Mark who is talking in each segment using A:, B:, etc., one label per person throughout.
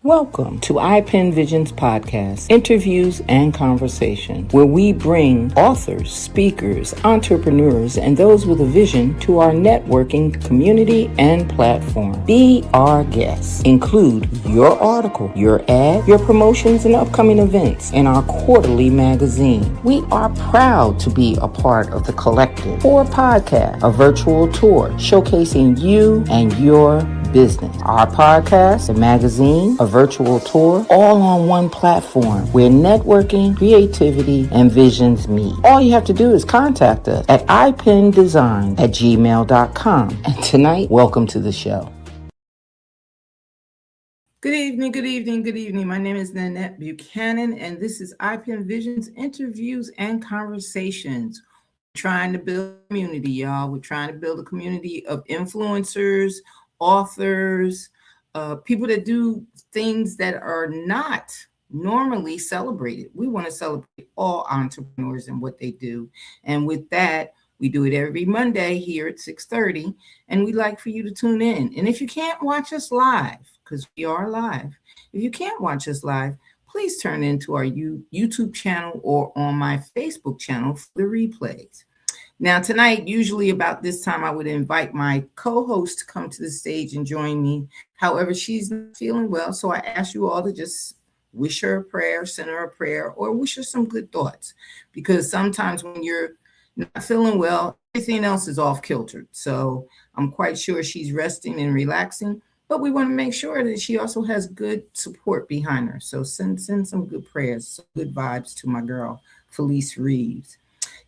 A: Welcome to iPen Visions Podcast, interviews and conversations, where we bring authors, speakers, entrepreneurs, and those with a vision to our networking community and platform. Be our guest. Include your article, your ad, your promotions, and upcoming events in our quarterly magazine. We are proud to be a part of the Collective for Podcast, a virtual tour showcasing you and your business. Our podcast, the magazine, a virtual tour, all on one platform where networking, creativity, and visions meet. All you have to do is contact us at ipendesign@gmail.com. And tonight, welcome to the show. Good evening, good evening, good evening. My name is Nanette Buchanan, and this is iPen Visions, interviews and conversations. We're trying to build a community, y'all. We're trying to build a community of influencers, authors, people that do things that are not normally celebrated. We want to celebrate all entrepreneurs and what they do. And with that, we do it every Monday here at 6:30, and we'd like for you to tune in. And if you can't watch us live, because we are live, if you can't watch us live, please turn into our YouTube channel or on my Facebook channel for the replays. Now, tonight, usually about this time, I would invite my co-host to come to the stage and join me. However, she's not feeling well, so I ask you all to just wish her a prayer, send her a prayer, or wish her some good thoughts. Because sometimes when you're not feeling well, everything else is off kilter. So I'm quite sure she's resting and relaxing, but we want to make sure that she also has good support behind her. So send some good prayers, some good vibes to my girl, Felice Reeves.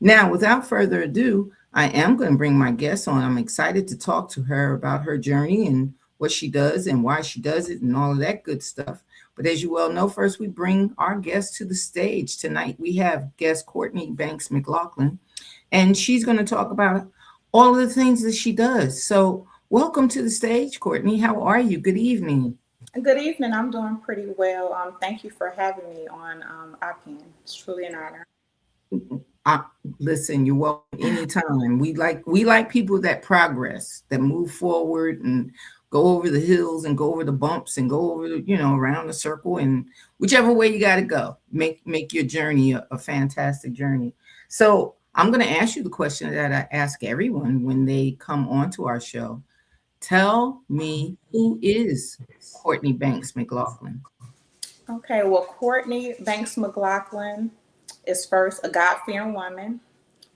A: Now, without further ado, I am going to bring my guest on. I'm excited to talk to her about her journey and what she does and why she does it and all of that good stuff. But as you well know, first we bring our guest to the stage. Tonight we have guest Courtney Banks McLaughlin, and she's going to talk about all of the things that she does. So welcome to the stage, Courtney. How are you? Good evening.
B: Good evening. I'm doing pretty well. Thank you for having me on iPen. It's truly an honor.
A: Listen, you're welcome anytime. We like people that progress, that move forward and go over the hills and go over the bumps and go over around the circle, and whichever way you got to go, make your journey a fantastic journey. So I'm going to ask you the question that I ask everyone when they come onto our show. Tell me, who is Courtney Banks McLaughlin?
B: Okay, well, Courtney Banks McLaughlin is first a God-fearing woman.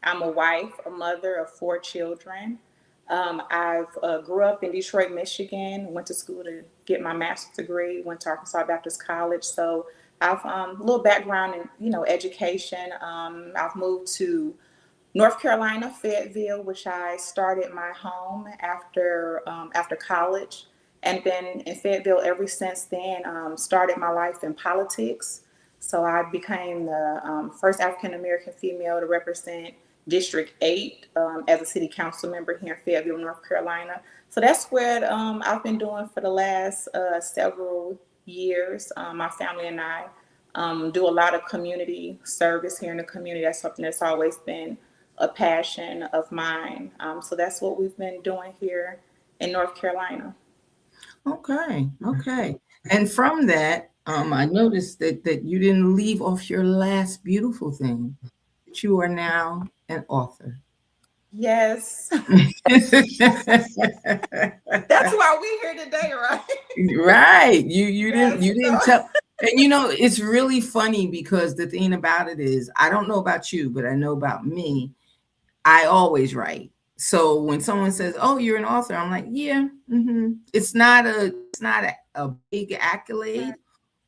B: I'm a wife, a mother of 4 children. I grew up in Detroit, Michigan, went to school to get my master's degree, went to Arkansas Baptist College. So I've a little background in, education. I've moved to North Carolina, Fayetteville, which I started my home after college, and been in Fayetteville ever since then. Started my life in politics. So I became the first African-American female to represent District 8 as a city council member here in Fayetteville, North Carolina. So that's what I've been doing for the last several years. My family and I do a lot of community service here in the community. That's something that's always been a passion of mine. So that's what we've been doing here in North Carolina.
A: Okay. And from that, I noticed that you didn't leave off your last beautiful thing, that you are now an author.
B: Yes. That's why we're here today, right?
A: Right. You didn't tell. And it's really funny because the thing about it is, I don't know about you, but I know about me. I always write. So when someone says, "Oh, you're an author," I'm like, "Yeah." It's not a big accolade,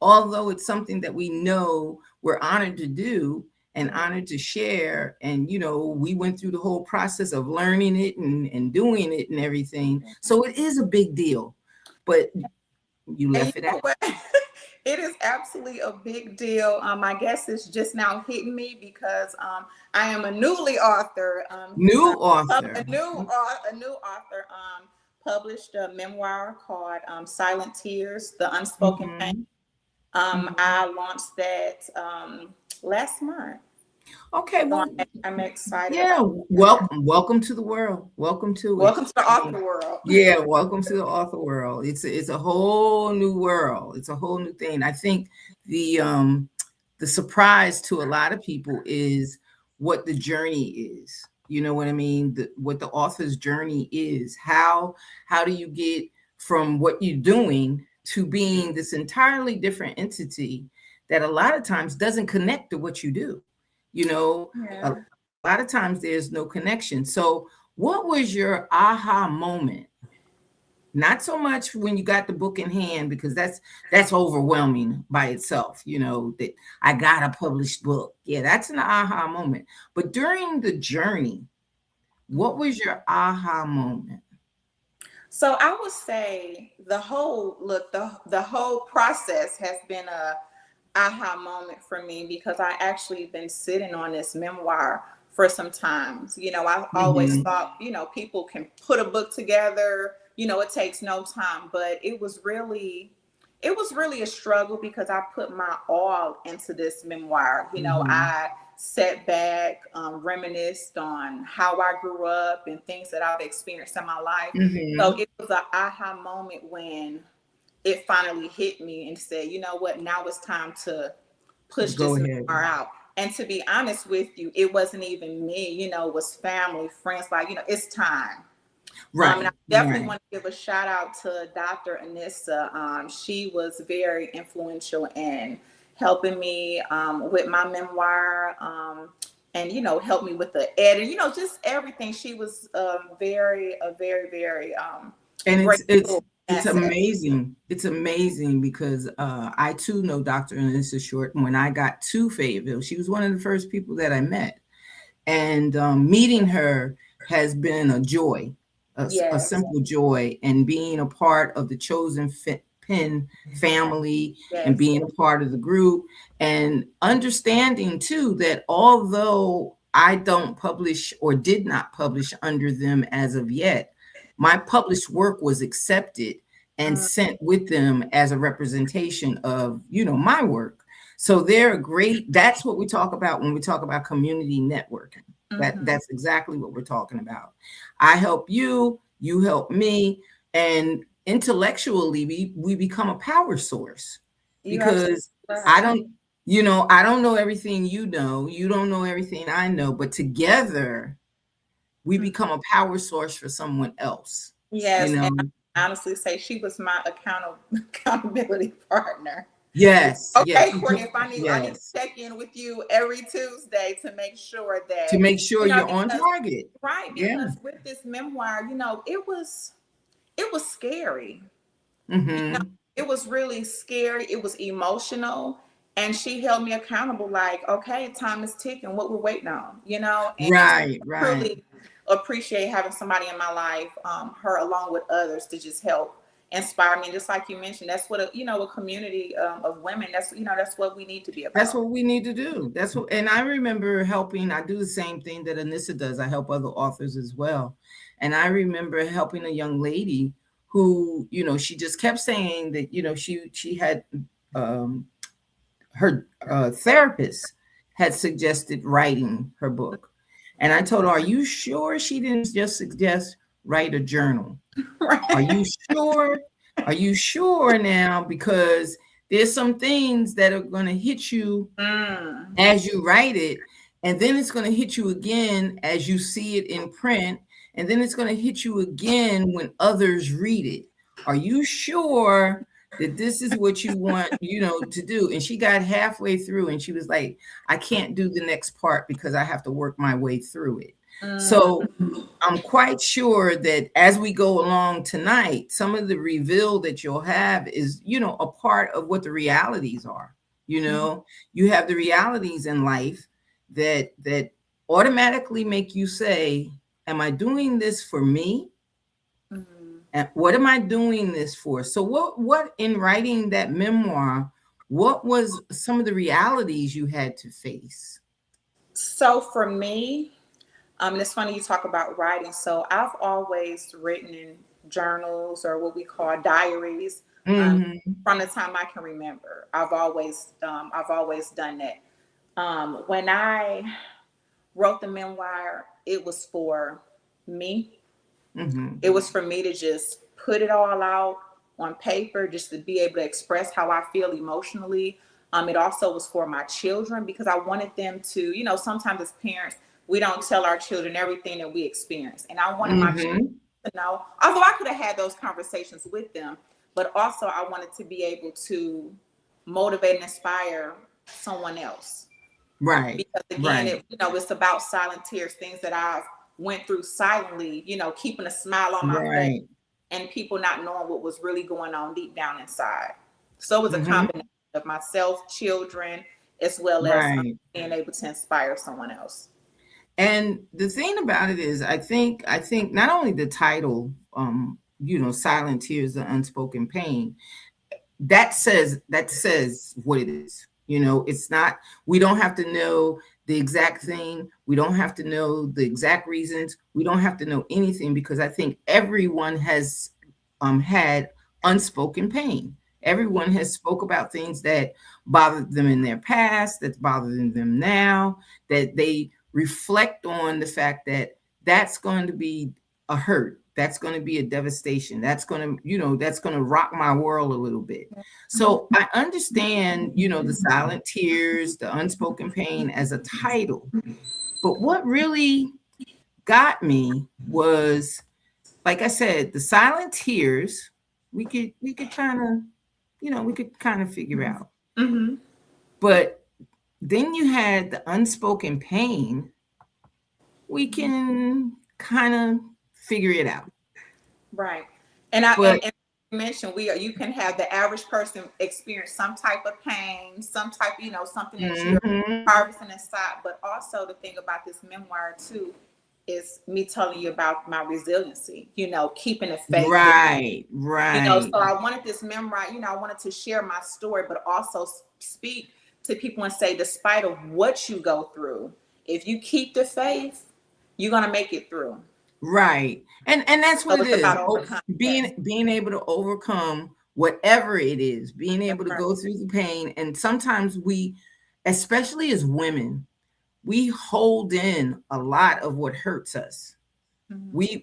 A: although it's something that we know we're honored to do and honored to share. And we went through the whole process of learning it and doing it and everything. So it is a big deal. But you left it out.
B: It is absolutely a big deal. I guess it's just now hitting me because I am a newly author. A new author. Published a memoir called Silent Tears, The Unspoken Pain. I launched that last month.
A: Okay,
B: So
A: well,
B: I'm excited
A: yeah,
B: about that.
A: welcome to the world. Welcome to it.
B: Welcome to the author world.
A: Yeah, welcome to the author world. It's a whole new world. It's a whole new thing. I think the surprise to a lot of people is what the journey is. You know what I mean? What the author's journey is. How do you get from what you're doing to being this entirely different entity that a lot of times doesn't connect to what you do? You know, a
B: Yeah.
A: lot of times there's no connection. So, what was your aha moment? Not so much when you got the book in hand, because that's overwhelming by itself, you know, that I got a published book. Yeah, that's an aha moment. But during the journey, what was your aha moment?
B: So I would say the whole process has been a aha moment for me because I actually been sitting on this memoir for some time. You know, I always
A: Mhm.
B: thought, you know, people can put a book together, you know, it takes no time, but it was really a struggle because I put my all into this memoir. You know,
A: Mhm.
B: I sat back, reminisced on how I grew up and things that I've experienced in my life. So
A: Mhm.
B: it was an aha moment when it finally hit me and said, you know what, now it's time to push
A: Go
B: this
A: ahead.
B: memoir out. And to be honest with you, it wasn't even me, you know, it was family, friends, like, you know, it's time. And I
A: Right.
B: definitely
A: Right.
B: want to give a shout out to Dr. Anissa. She was very influential in helping me with my memoir, and you know, helped me with the edit. You know, just everything. She was very
A: And
B: great
A: it's it's
B: tool
A: it's
B: asset.
A: amazing. It's amazing because I too know Dr. Anissa Short. When I got to Fayetteville, she was one of the first people that I met. And meeting her has been a joy, a
B: Yes,
A: simple joy, and being a part of the Chosen Pen family and
B: yes.
A: being a part of the group, and understanding too that although I don't publish or did not publish under them as of yet, my published work was accepted and
B: Mm,
A: sent with them as a representation of, you know, my work. So they're great. That's what we talk about when we talk about community networking.
B: mhm.
A: That's exactly what we're talking about. I help you, you help me, and intellectually we become a power source
B: You absolutely
A: because I
B: right.
A: don't, you know, I don't know everything you know, you don't know everything I know, but together we
B: Mm.
A: become a power source for someone else, you
B: Yes, and
A: know.
B: I honestly say she was my accountability partner.
A: Yes, yes,
B: Okay, Courtney, if I need to
A: yes,
B: check in with you every Tuesday to make sure
A: to
B: that,
A: make sure
B: you know,
A: you're on
B: because
A: target.
B: right,
A: Yeah.
B: because with this memoir, you know, it was scary. You know,
A: Hmm.
B: it was really scary. It was emotional. And she held me accountable, like, okay, time is ticking, what we're waiting on, you know? And
A: Right,
B: I
A: right.
B: truly appreciate having somebody in my life, her along with others to just help inspire me. And just like you mentioned, that's what a community of women, that's what we need to be
A: That's
B: about.
A: what we need to do. That's what, and I remember helping. I do the same thing that Anissa does. I help other authors as well. And I remember helping a young lady who, you know, she just kept saying that, you know, she had um, her therapist had suggested writing her book, and I told her, "Are you sure she didn't just suggest write a journal? Are
B: Right.
A: you sure? Are you sure now? Because there's some things that are going to hit you
B: Mm.
A: as you write it, and then it's going to hit you again as you see it in print, and then it's going to hit you again when others read it. Are you sure that this is what you want, you know, to do?" And she got halfway through and she was like, "I can't do the next part because I have to work my way through it." So
B: Mm.
A: I'm quite sure that as we go along tonight, some of the reveal that you'll have is, you know, a part of what the realities are. You
B: Mhm.
A: know, you have the realities in life that automatically make you say, "Am I doing this for me?
B: Mhm.
A: And what am I doing this for?" So what in writing that memoir, what was some of the realities you had to face?
B: So for me, and it's funny you talk about writing. So I've always written in journals or what we call diaries, um,
A: Hmm.
B: from the time I can remember. I've always done that. When I wrote the memoir, it was for me. It was for me to just put it all out on paper, just to be able to express how I feel emotionally. It also was for my children because I wanted them to, sometimes as parents, we don't tell our children everything that we experience. And I wanted my children to know, although I could have had those conversations with them, but also I wanted to be able to motivate and inspire someone else.
A: Right.
B: Because again, it's about silent tears, things that I've went through silently, keeping a smile on my face and people not knowing what was really going on deep down inside. So it was a combination of myself, children, as well as being able to inspire someone else.
A: And the thing about it is, I think not only the title, Silent Tears, the Unspoken Pain, that says what it is. It's not, we don't have to know the exact thing. We don't have to know the exact reasons. We don't have to know anything, because I think everyone has had unspoken pain. Everyone has spoke about things that bothered them in their past, that's bothering them now, that they reflect on the fact that that's going to be a hurt. That's going to be a devastation. That's going to rock my world a little bit. So I understand, the silent tears, the unspoken pain as a title. But what really got me was, like I said, the silent tears, we could kind of figure out. But then you had the unspoken pain. We can kind of figure it out.
B: Right. And and mentioned, you can have the average person experience some type of pain, some type, something that you're harvesting inside. But also the thing about this memoir too is me telling you about my resiliency, keeping the faith.
A: Right.
B: So I wanted this memoir, I wanted to share my story, but also speak to people and say, despite of what you go through, if you keep the faith, you're going to make it through.
A: Right. And that's what it is. Being able to overcome whatever it is, being able to go through the pain. And sometimes we, especially as women, we hold in a lot of what hurts us. We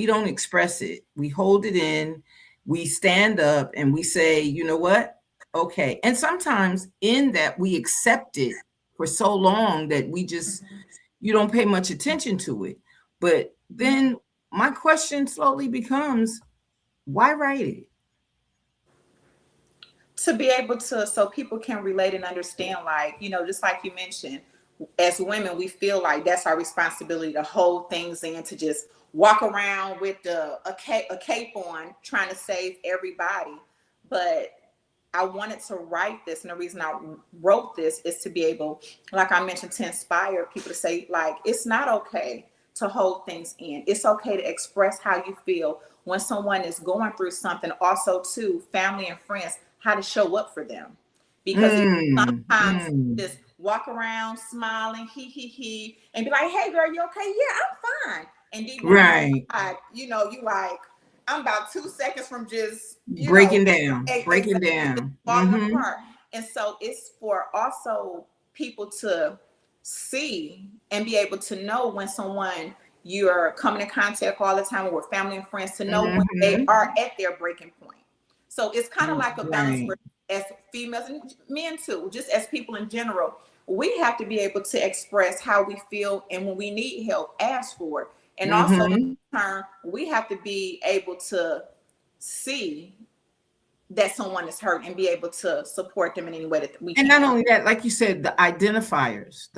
A: don't express it. We hold it in. We stand up and we say, you know what? Okay. And sometimes in that we accept it for so long that we just, you don't pay much attention to it. But then my question slowly becomes, why write it?
B: To be able to, so people can relate and understand, like, just like you mentioned, as women, we feel like that's our responsibility to hold things in, to just walk around with a cape on, trying to save everybody. But I wanted to write this, and the reason I wrote this is to be able, like I mentioned, to inspire people to say, like, it's not okay to hold things in. It's okay to express how you feel when someone is going through something. Also, too, family and friends, how to show up for them. Because sometimes just walk around smiling, he, and be like, hey, girl, you okay? Yeah, I'm fine. And deep inside, you like, I'm about 2 seconds from just
A: breaking down,
B: falling apart. And so it's for also people to see and be able to know when someone you're coming in contact all the time with, family and friends, to know when they are at their breaking point. So it's kind of like a balance where, as females and men too, just as people in general, we have to be able to express how we feel, and when we need help, ask for it. And also in turn, we have to be able to see that someone is hurt and be able to support them in any way that we can.
A: And not only that, like you said, the identifiers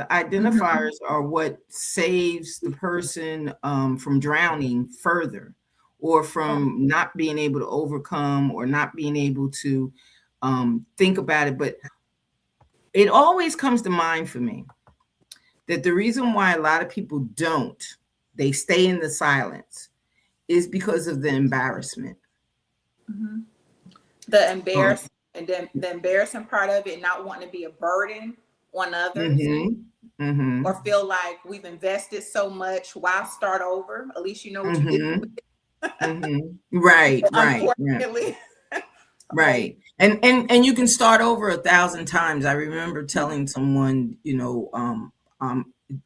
A: are what saves the person from drowning further, or from not being able to overcome, or not being able to think about it. But it always comes to mind for me that the reason why a lot of people they stay in the silence, is because of the embarrassment.
B: The embarrassment, and then the embarrassing part of it, not wanting to be a burden on others, or feel like we've invested so much. Why start over? At least you know what you did.
A: Right.
B: Unfortunately,
A: Right. And you can start over 1,000 times. I remember telling someone,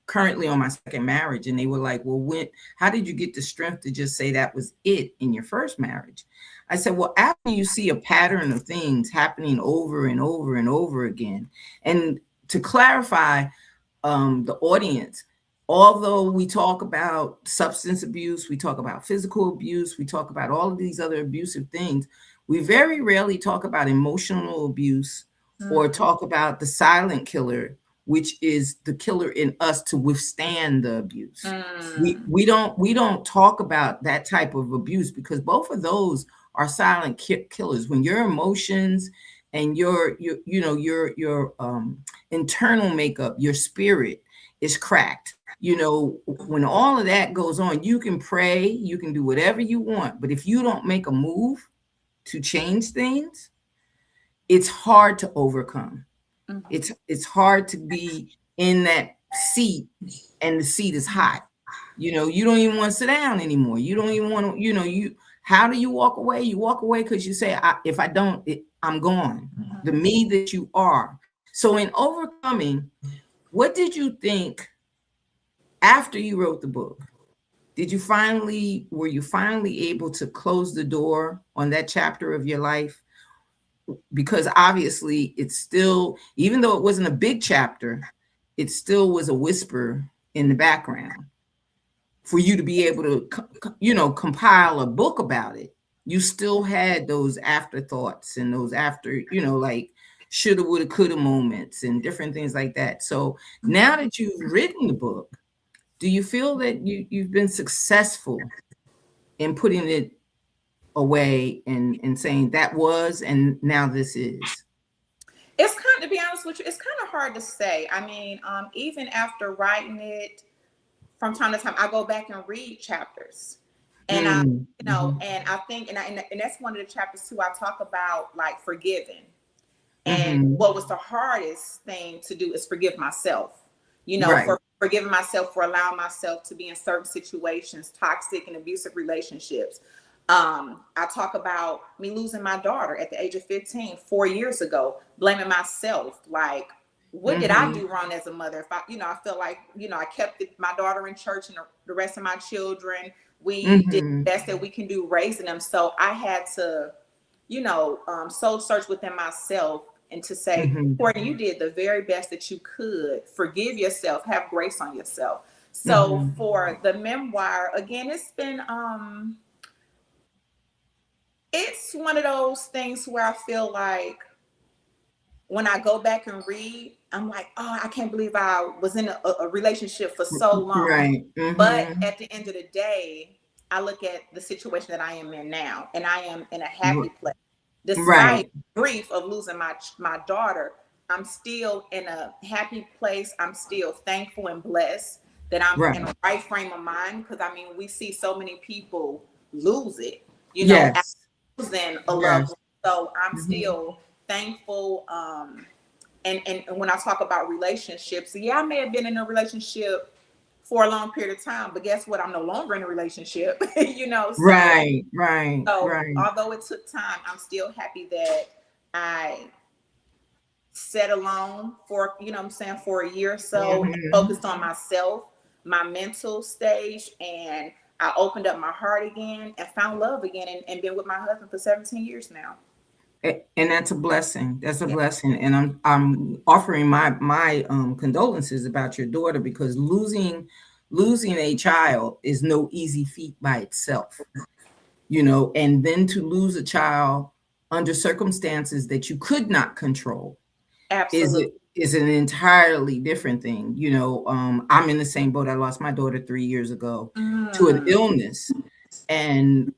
A: currently on my second marriage, and they were like, well, how did you get the strength to just say that was it in your first marriage? I said, well, after you see a pattern of things happening over and over and over again, and to clarify, the audience, although we talk about substance abuse, we talk about physical abuse, we talk about all of these other abusive things, we very rarely talk about emotional abuse or talk about the silent killer, which is the killer in us to withstand the abuse. We don't talk about that type of abuse, because both of those are silent killers. When your emotions and your internal makeup, your spirit is cracked, when all of that goes on, you can pray, you can do whatever you want, but if you don't make a move to change things, it's hard to overcome. It's hard to be in that seat, and the seat is hot. You don't even want to sit down anymore. You don't even want to, how do you walk away? You walk away because you say, if I don't, I'm gone. The me that you are. So in overcoming, what did you think after you wrote the book? Were you finally able to close the door on that chapter of your life? Because obviously it's still, even though it wasn't a big chapter, it still was a whisper in the background. For you to be able to, compile a book about it, you still had those afterthoughts and those like shoulda, woulda, coulda moments and different things like that. So now that you've written the book, do you feel that you've been successful in putting it away and saying that was, and now this is?
B: It's kind of, to be honest with you, it's kind of hard to say. I mean, even after writing it, from time to time, I go back and read chapters, and and I think, and that's one of the chapters too. I talk about like forgiving, and what was the hardest thing to do is forgive myself. For forgiving myself for allowing myself to be in certain situations, toxic and abusive relationships. I talk about me losing my daughter at the age of 15, 4 years ago, blaming myself, like, what did I do wrong as a mother? If I feel like, I kept my daughter in church and the rest of my children, we did the best that we can do raising them. So I had to, soul search within myself and to say, Courtney, you did the very best that you could. Forgive yourself, have grace on yourself. So for the memoir, again, it's been, it's one of those things where I feel like when I go back and read, I'm like, oh, I can't believe I was in a relationship for so long.
A: Right.
B: But at the end of the day, I look at the situation that I am in now, and I am in a happy place. Despite grief of losing my daughter, I'm still in a happy place. I'm still thankful and blessed that I'm in the right frame of mind. Because I mean, we see so many people lose it, after losing a loved one. So I'm still thankful. And when I talk about relationships, I may have been in a relationship for a long period of time, but guess what? I'm no longer in a relationship, So,
A: right.
B: Although it took time, I'm still happy that I sat alone for, for a year or so, and focused on myself, my mental stage, and I opened up my heart again and found love again, and been with my husband for 17 years now.
A: And that's a blessing. That's a blessing. And I'm offering my condolences about your daughter, because losing a child is no easy feat by itself, and then to lose a child under circumstances that you could not control is an entirely different thing. I'm in the same boat. I lost my daughter 3 years ago to an illness, and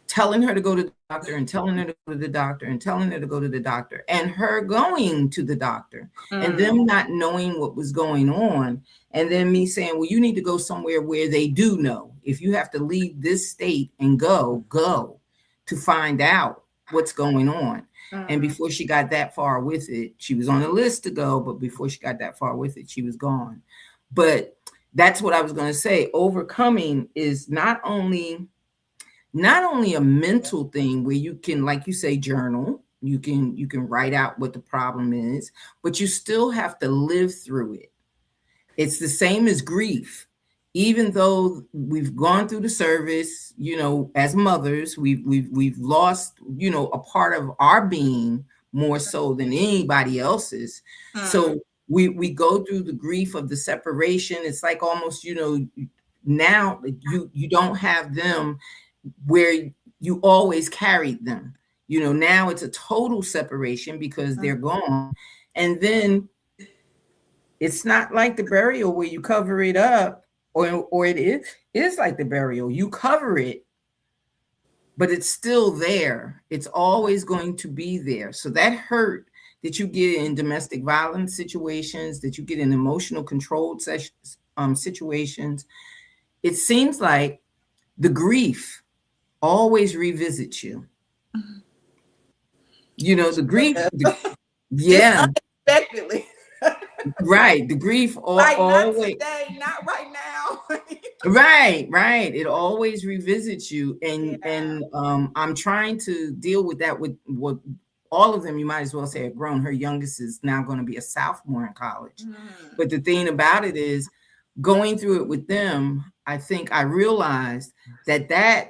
A: telling her to go to the doctor and telling her to go to the doctor and telling her to go to the doctor, and her going to the doctor and them not knowing what was going on. And then me saying, well, you need to go somewhere where they do know. If you have to leave this state and go to find out what's going on. And before she got that far with it, she was on the list to go, but before she got that far with it, she was gone. But that's what I was going to say. Overcoming is not only a mental thing where you can, like you say, journal, You can write out what the problem is, but you still have to live through it. It's the same as grief. Even though we've gone through the service, as mothers, we've lost, a part of our being more so than anybody else's. So we go through the grief of the separation. It's like almost, now you don't have them where you always carried them. Now it's a total separation because they're gone. And then it's not like the burial where you cover it up, or it is like the burial. You cover it, but it's still there. It's always going to be there. So that hurt that you get in domestic violence situations, that you get in emotional controlled situations, it seems like the grief always revisits you. The grief, yeah.
B: Unexpectedly.
A: Right. The grief
B: Like,
A: always.
B: not today, not right now.
A: Right. It always revisits you. And
B: Yeah.
A: I'm trying to deal with that with what all of them, you might as well say, are grown. Her youngest is now going to be a sophomore in college. But the thing about it is, going through it with them, I think I realized that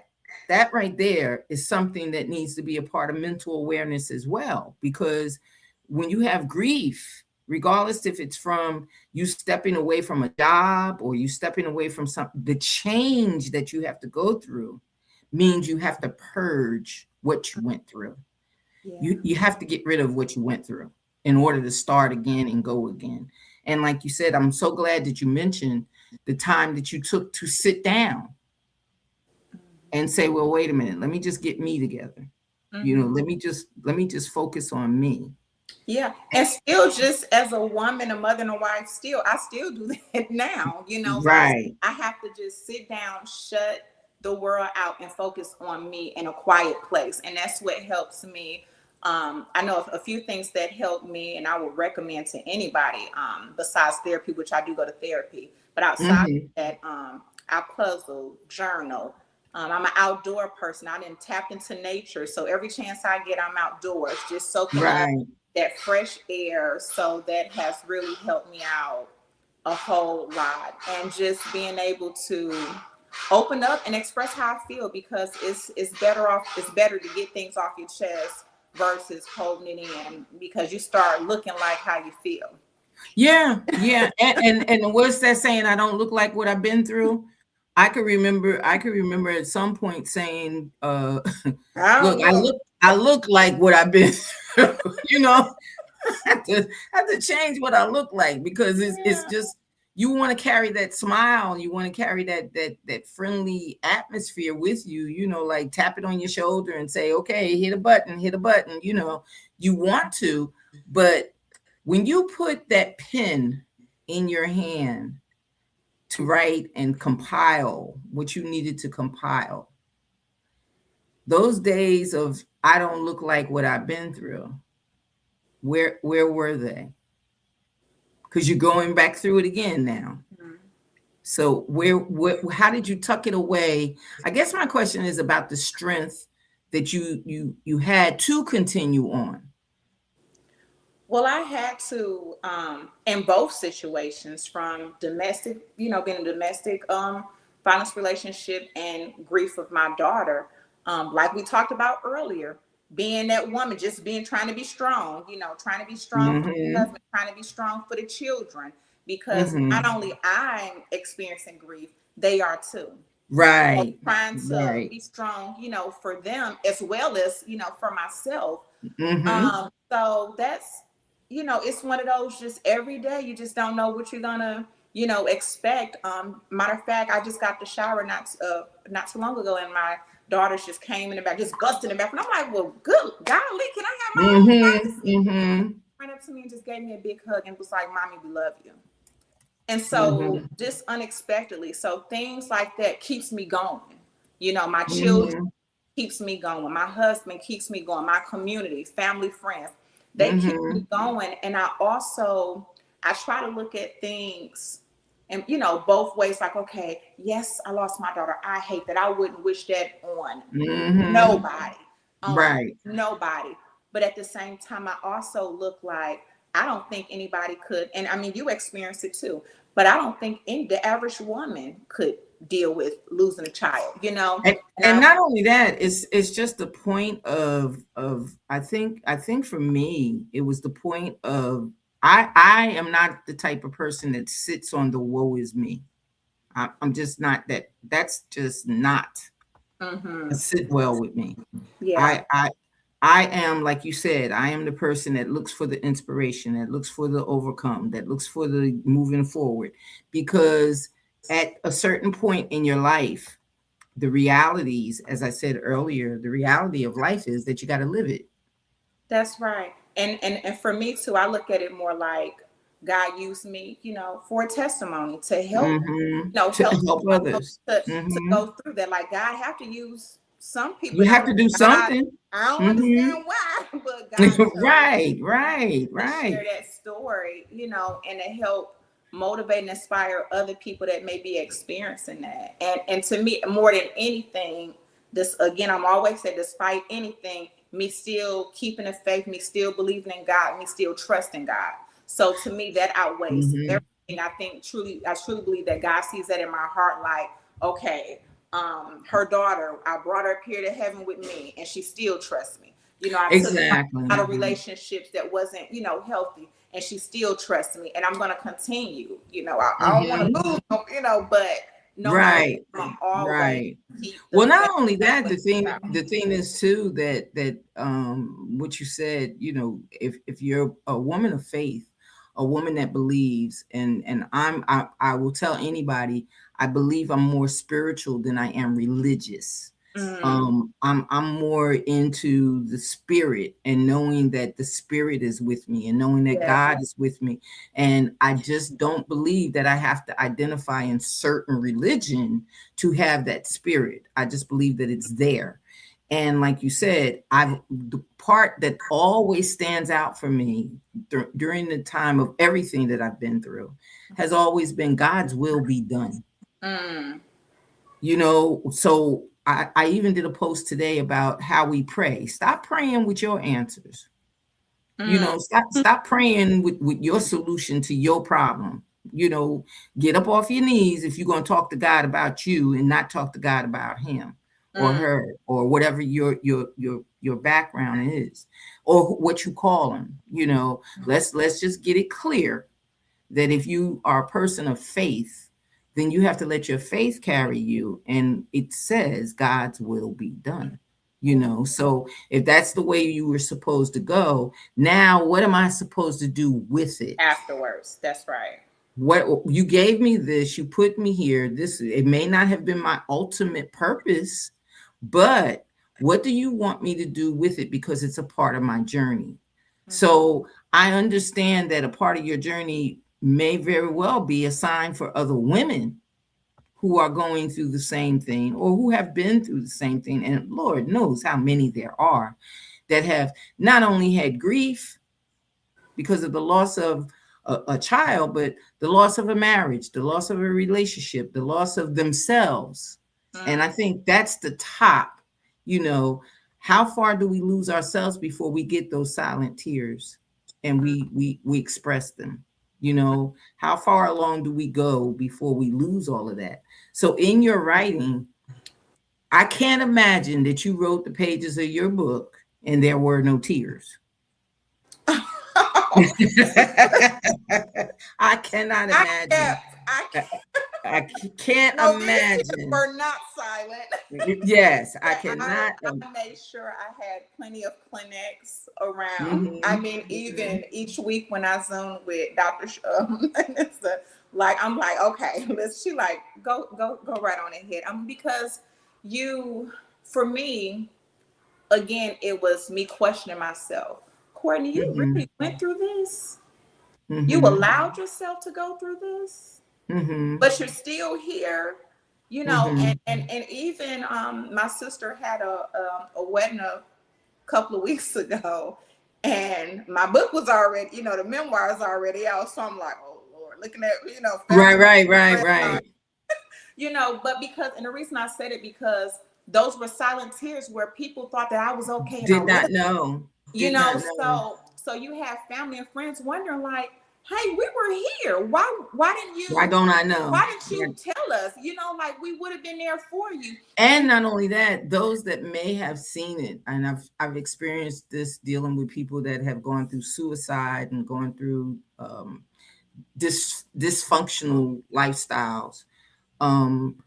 A: right there is something that needs to be a part of mental awareness as well. Because when you have grief, regardless if it's from you stepping away from a job or you stepping away from something, the change that you have to go through means you have to purge what you went through.
B: Yeah.
A: You have to get rid of what you went through in order to start again and go again. And like you said, I'm so glad that you mentioned the time that you took to sit down and say, well, wait a minute, let me just get me together. Let me just focus on me.
B: Yeah. And still, just as a woman, a mother and a wife, I still do that now,
A: Right.
B: I have to just sit down, shut the world out, and focus on me in a quiet place. And that's what helps me. I know a few things that help me, and I would recommend to anybody, besides therapy, which I do go to therapy, but outside of that, I puzzle, journal. I'm an outdoor person. I didn't tap into nature. So every chance I get, I'm outdoors, just soaking up
A: Right.
B: that fresh air. So that has really helped me out a whole lot. And just being able to open up and express how I feel, because it's better to get things off your chest versus holding it in, because you start looking like how you feel.
A: Yeah. And what's that saying? I don't look like what I've been through. I could remember at some point saying, look, I look like what I've been through. I have to change what I look like, because it's just, you want to carry that smile, you want to carry that friendly atmosphere with you, like tap it on your shoulder and say, okay, hit a button, you want to. But when you put that pen in your hand to write and compile what you needed to compile, those days of I don't look like what I've been through, where were they? Because you're going back through it again now. So how did you tuck it away? I guess my question is about the strength that you had to continue on.
B: Well, I had to, in both situations, from domestic, being a domestic violence relationship, and grief of my daughter. Like we talked about earlier, being that woman, just trying to be strong, trying to be strong for the husband, trying to be strong for the children, because not only I'm experiencing grief, they are too.
A: Right.
B: So trying to be strong, for them as well as, for myself. So that's, it's one of those, just every day, you just don't know what you're gonna, expect. Matter of fact, I just got the shower not too long ago, and my daughters just came in the back, just busting in the back, and I'm like, well, good golly, can I have my own privacy? Ran up to me and just gave me a big hug and was like, Mommy, we love you. And so just unexpectedly, so things like that keeps me going. My children keeps me going. My husband keeps me going. My community, family, friends, they keep me going. And I try to look at things and, both ways, like, okay, yes, I lost my daughter. I hate that. I wouldn't wish that on nobody.
A: Right.
B: Nobody. but at the same time, I also look like I don't think anybody could, and I mean, you experienced it too, but I don't think the average woman could deal with losing a child, you know?
A: And,
B: And
A: and not only that, it's just the point of I think for me, it was the point of I am not the type of person that sits on the woe is me. I'm just not that. That's just not sit well with me.
B: yeah,
A: I am, like you said, I am the person that looks for the inspiration, that looks for the overcome, that looks for the moving forward. Because at a certain point in your life, the realities, as I said earlier, the reality of life is that you got to live it.
B: that's right. And for me too, I look at it more like God used me, you know, for a testimony to help,
A: To
B: help
A: help
B: somebody
A: others.
B: to go through that. Like God have to use some people.
A: You
B: And I'm
A: have to
B: like,
A: do
B: God,
A: something.
B: I don't
A: Hmm.
B: understand why, but God chose to
A: Right.
B: share that story, and to help motivate and inspire other people that may be experiencing that. And to me, more than anything, this again, I'm always saying, despite anything, me still keeping the faith, me still believing in God, me still trusting God. So to me, that outweighs
A: Hmm.
B: everything. I truly believe that God sees that in my heart. Like, okay, her daughter, I brought her up here to heaven with me, and she still trusts me. I took her
A: Exactly.
B: out of relationships that wasn't, healthy, and she still trusts me, and I'm going to continue. I don't want
A: Hmm.
B: to lose, but no matter
A: Right.
B: what, I'm always
A: Right.
B: keep the
A: Well, not
B: faith.
A: only that, the thing
B: About
A: the thing is too that what you said, if you're a woman of faith, a woman that believes, and I will tell anybody, I believe I'm more spiritual than I am religious.
B: mm,
A: I'm more into the spirit and knowing that the spirit is with me and knowing that
B: yeah.
A: God is with me. And I just don't believe that I have to identify in certain religion to have that spirit. I just believe that it's there. And like you said, the part that always stands out for me during the time of everything that I've been through has always been God's will be done.
B: Mm,
A: So I even did a post today about how we pray. Stop praying with your answers.
B: mm,
A: Stop praying with your solution to your problem. Get up off your knees if you're going to talk to God about you and not talk to God about him or
B: mm,
A: her or whatever your background is or what you call him. Let's just get it clear that if you are a person of faith, then you have to let your faith carry you. And it says God's will be done. So if that's the way you were supposed to go, now what am I supposed to do with it?
B: afterwards. That's right.
A: What you gave me this, you put me here. It may not have been my ultimate purpose, but what do you want me to do with it? Because it's a part of my journey. So I understand that a part of your journey may very well be a sign for other women who are going through the same thing or who have been through the same thing. And Lord knows how many there are that have not only had grief because of the loss of a child, but the loss of a marriage, the loss of a relationship, the loss of themselves. And I think that's the top. you know how far do we lose ourselves before we get those silent tears and we express them? How far along do we go before we lose all of that? So in your writing, I can't imagine that you wrote the pages of your book and there were no tears. I cannot
B: I
A: imagine.
B: kept, I
A: I,
B: kept,
A: I can't
B: no, these tears
A: imagine.
B: were not silent.
A: Yes, I
B: But
A: cannot.
B: I made sure I had plenty of Kleenex around. I
A: Mhm,
B: mean,
A: mhm.
B: even each week when I Zoom with Dr. It's I'm like, okay, she like, go right on ahead. Because you, for me, again, it was me questioning myself. Courtney, you
A: Mhm,
B: really went through this? You
A: mhm,
B: allowed yourself to go through this?
A: mhm,
B: But you're still here,
A: mhm.
B: and even my sister had a wedding a couple of weeks ago, and my book was already, the memoirs already out. So I'm like, oh Lord, looking at,
A: Right,
B: family,
A: right, right, right.
B: but because, and the reason I said it, because those were silent tears where people thought that I was okay and I
A: Did
B: was.
A: not know.
B: You
A: Did
B: know,
A: not know.
B: so you have family and friends wondering like, hey, we were here. Why didn't
A: Why
B: you
A: don't I know?
B: why didn't you tell us? You know, like we would have been there for you.
A: And
B: And
A: not only that, those that may have seen it, and I've experienced this dealing with people that have gone through suicide and gone through dysfunctional lifestyles. Um,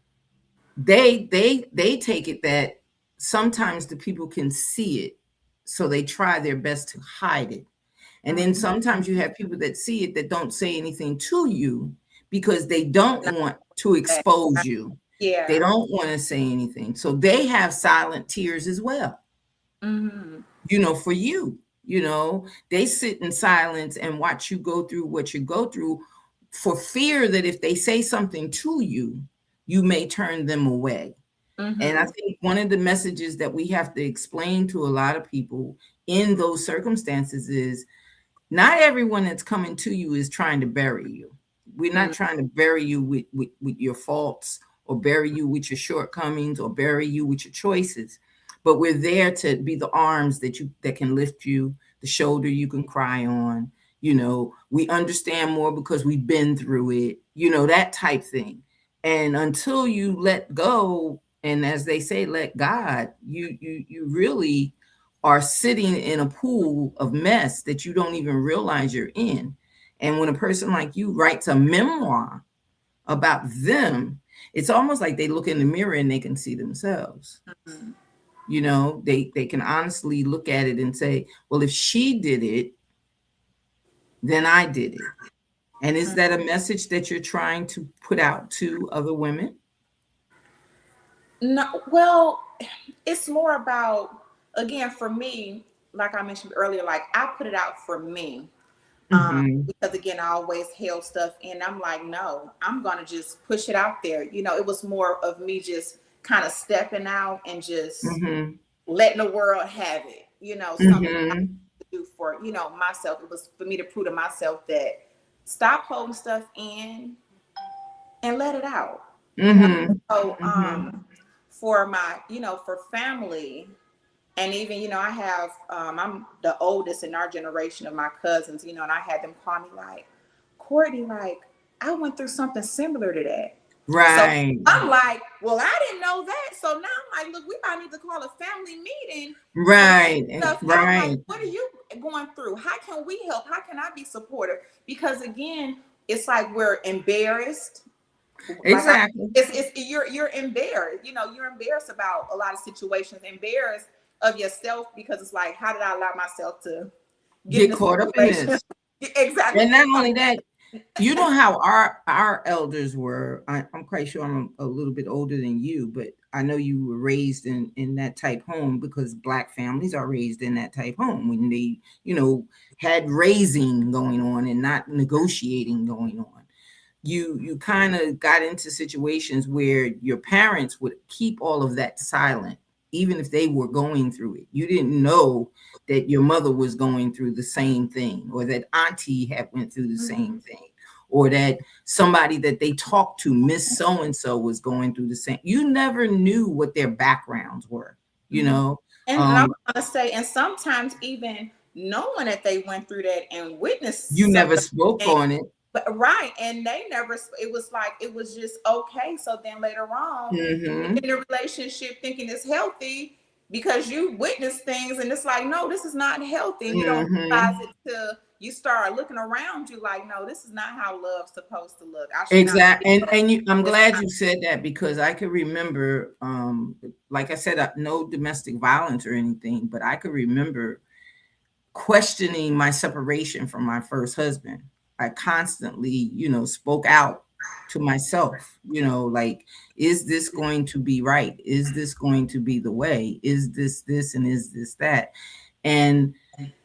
A: they take it that sometimes the people can see it, so they try their best to hide it. And then
B: Mhm.
A: sometimes you have people that see it that don't say anything to you because they don't want to expose you. They
B: Yeah.
A: don't want to say anything. So they have silent tears as well,
B: Hmm.
A: for you. They sit in silence and watch you go through what you go through for fear that if they say something to you, you may turn them away. And I
B: Hmm.
A: think one of the messages that we have to explain to a lot of people in those circumstances is not everyone that's coming to you is trying to bury you. We're not trying to bury you with your faults or bury you with your shortcomings or bury you with your choices. But we're there to be the arms that can lift you, the shoulder you can cry on. We understand more because we've been through it, that type thing. And until you let go, and as they say, let God, you really are sitting in a pool of mess that you don't even realize you're in. And when a person like you writes a memoir about them, it's almost like they look in the mirror and they can see themselves.
B: Hmm.
A: They can honestly look at it and say, well, if she did it, then I did it. And is that a message that you're trying to put out to other women?
B: No, well, it's more about, again, for me, like I mentioned earlier, like I put it out for me.
A: Mm-hmm.
B: Because again, I always held stuff in. I'm like, no, I'm gonna just push it out there. It was more of me just kind of stepping out and just
A: Mm-hmm.
B: letting the world have it. Something I
A: Mm-hmm.
B: do for, myself. It was for me to prove to myself that stop holding stuff in and let it out.
A: Mm-hmm.
B: So
A: Mm-hmm.
B: for my, for family, and even, I have, I'm the oldest in our generation of my cousins, and I had them call me like, Courtney, like, I went through something similar to that. So
A: Right.
B: I'm like, well, I didn't know that. So now I'm like, look, we might need to call a family meeting and figure
A: Right.
B: stuff out. Like,
A: Right.
B: what are you going through? How can we help? How can I be supportive? Because again, it's like we're embarrassed. Like
A: Exactly.
B: you're embarrassed. You're embarrassed about a lot of situations, embarrassed of yourself because it's like, how did I allow myself to get in
A: Get
B: a
A: caught up in
B: situation?
A: this.
B: Exactly.
A: And not only that, how our elders were. I'm quite sure I'm a little bit older than you, but I know you were raised in that type home because Black families are raised in that type home when they, had raising going on and not negotiating going on. You kind of got into situations where your parents would keep all of that silent, even if they were going through it. You didn't know that your mother was going through the same thing, or that auntie had went through the same
B: Mhm.
A: thing, or that somebody that they talked to, Miss So and So, was going through the same. You never knew what their backgrounds were. you
B: Mhm.
A: know
B: And I
A: um
B: was gonna say, and sometimes even knowing that they went through that and
A: you
B: witnessed
A: never
B: similar
A: spoke
B: things,
A: on it.
B: but right, and they never. It was like it was just okay. So then later on, you get
A: Hmm.
B: in a relationship thinking it's healthy because you witnessed things, and it's like, no, this is not healthy, and you don't realize
A: Hmm.
B: it till you start looking around you like, no, this is not how love's supposed to look. I should not
A: Exactly.
B: feel
A: I'm
B: this
A: glad
B: kind.
A: you said that because I could remember, like I said, no domestic violence or anything, but I could remember questioning my separation from my first husband. I constantly, spoke out to myself, like, is this going to be right? Is this going to be the way? Is this and is this that? And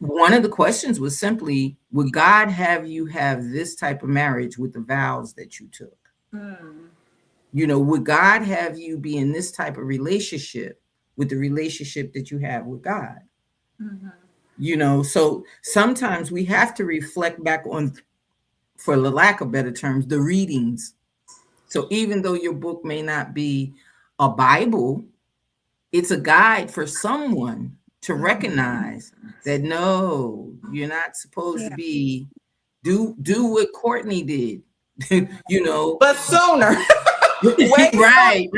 A: one of the questions was simply, would God have you have this type of marriage with the vows that you took?
B: Mm,
A: Would God have you be in this type of relationship with the relationship that you have with God?
B: mhm,
A: So sometimes we have to reflect back on, for the lack of better terms, the readings. So even though your book may not be a Bible, it's a guide for someone to recognize that no, you're not supposed to be do what Courtney did, you know,
B: but sooner.
A: right,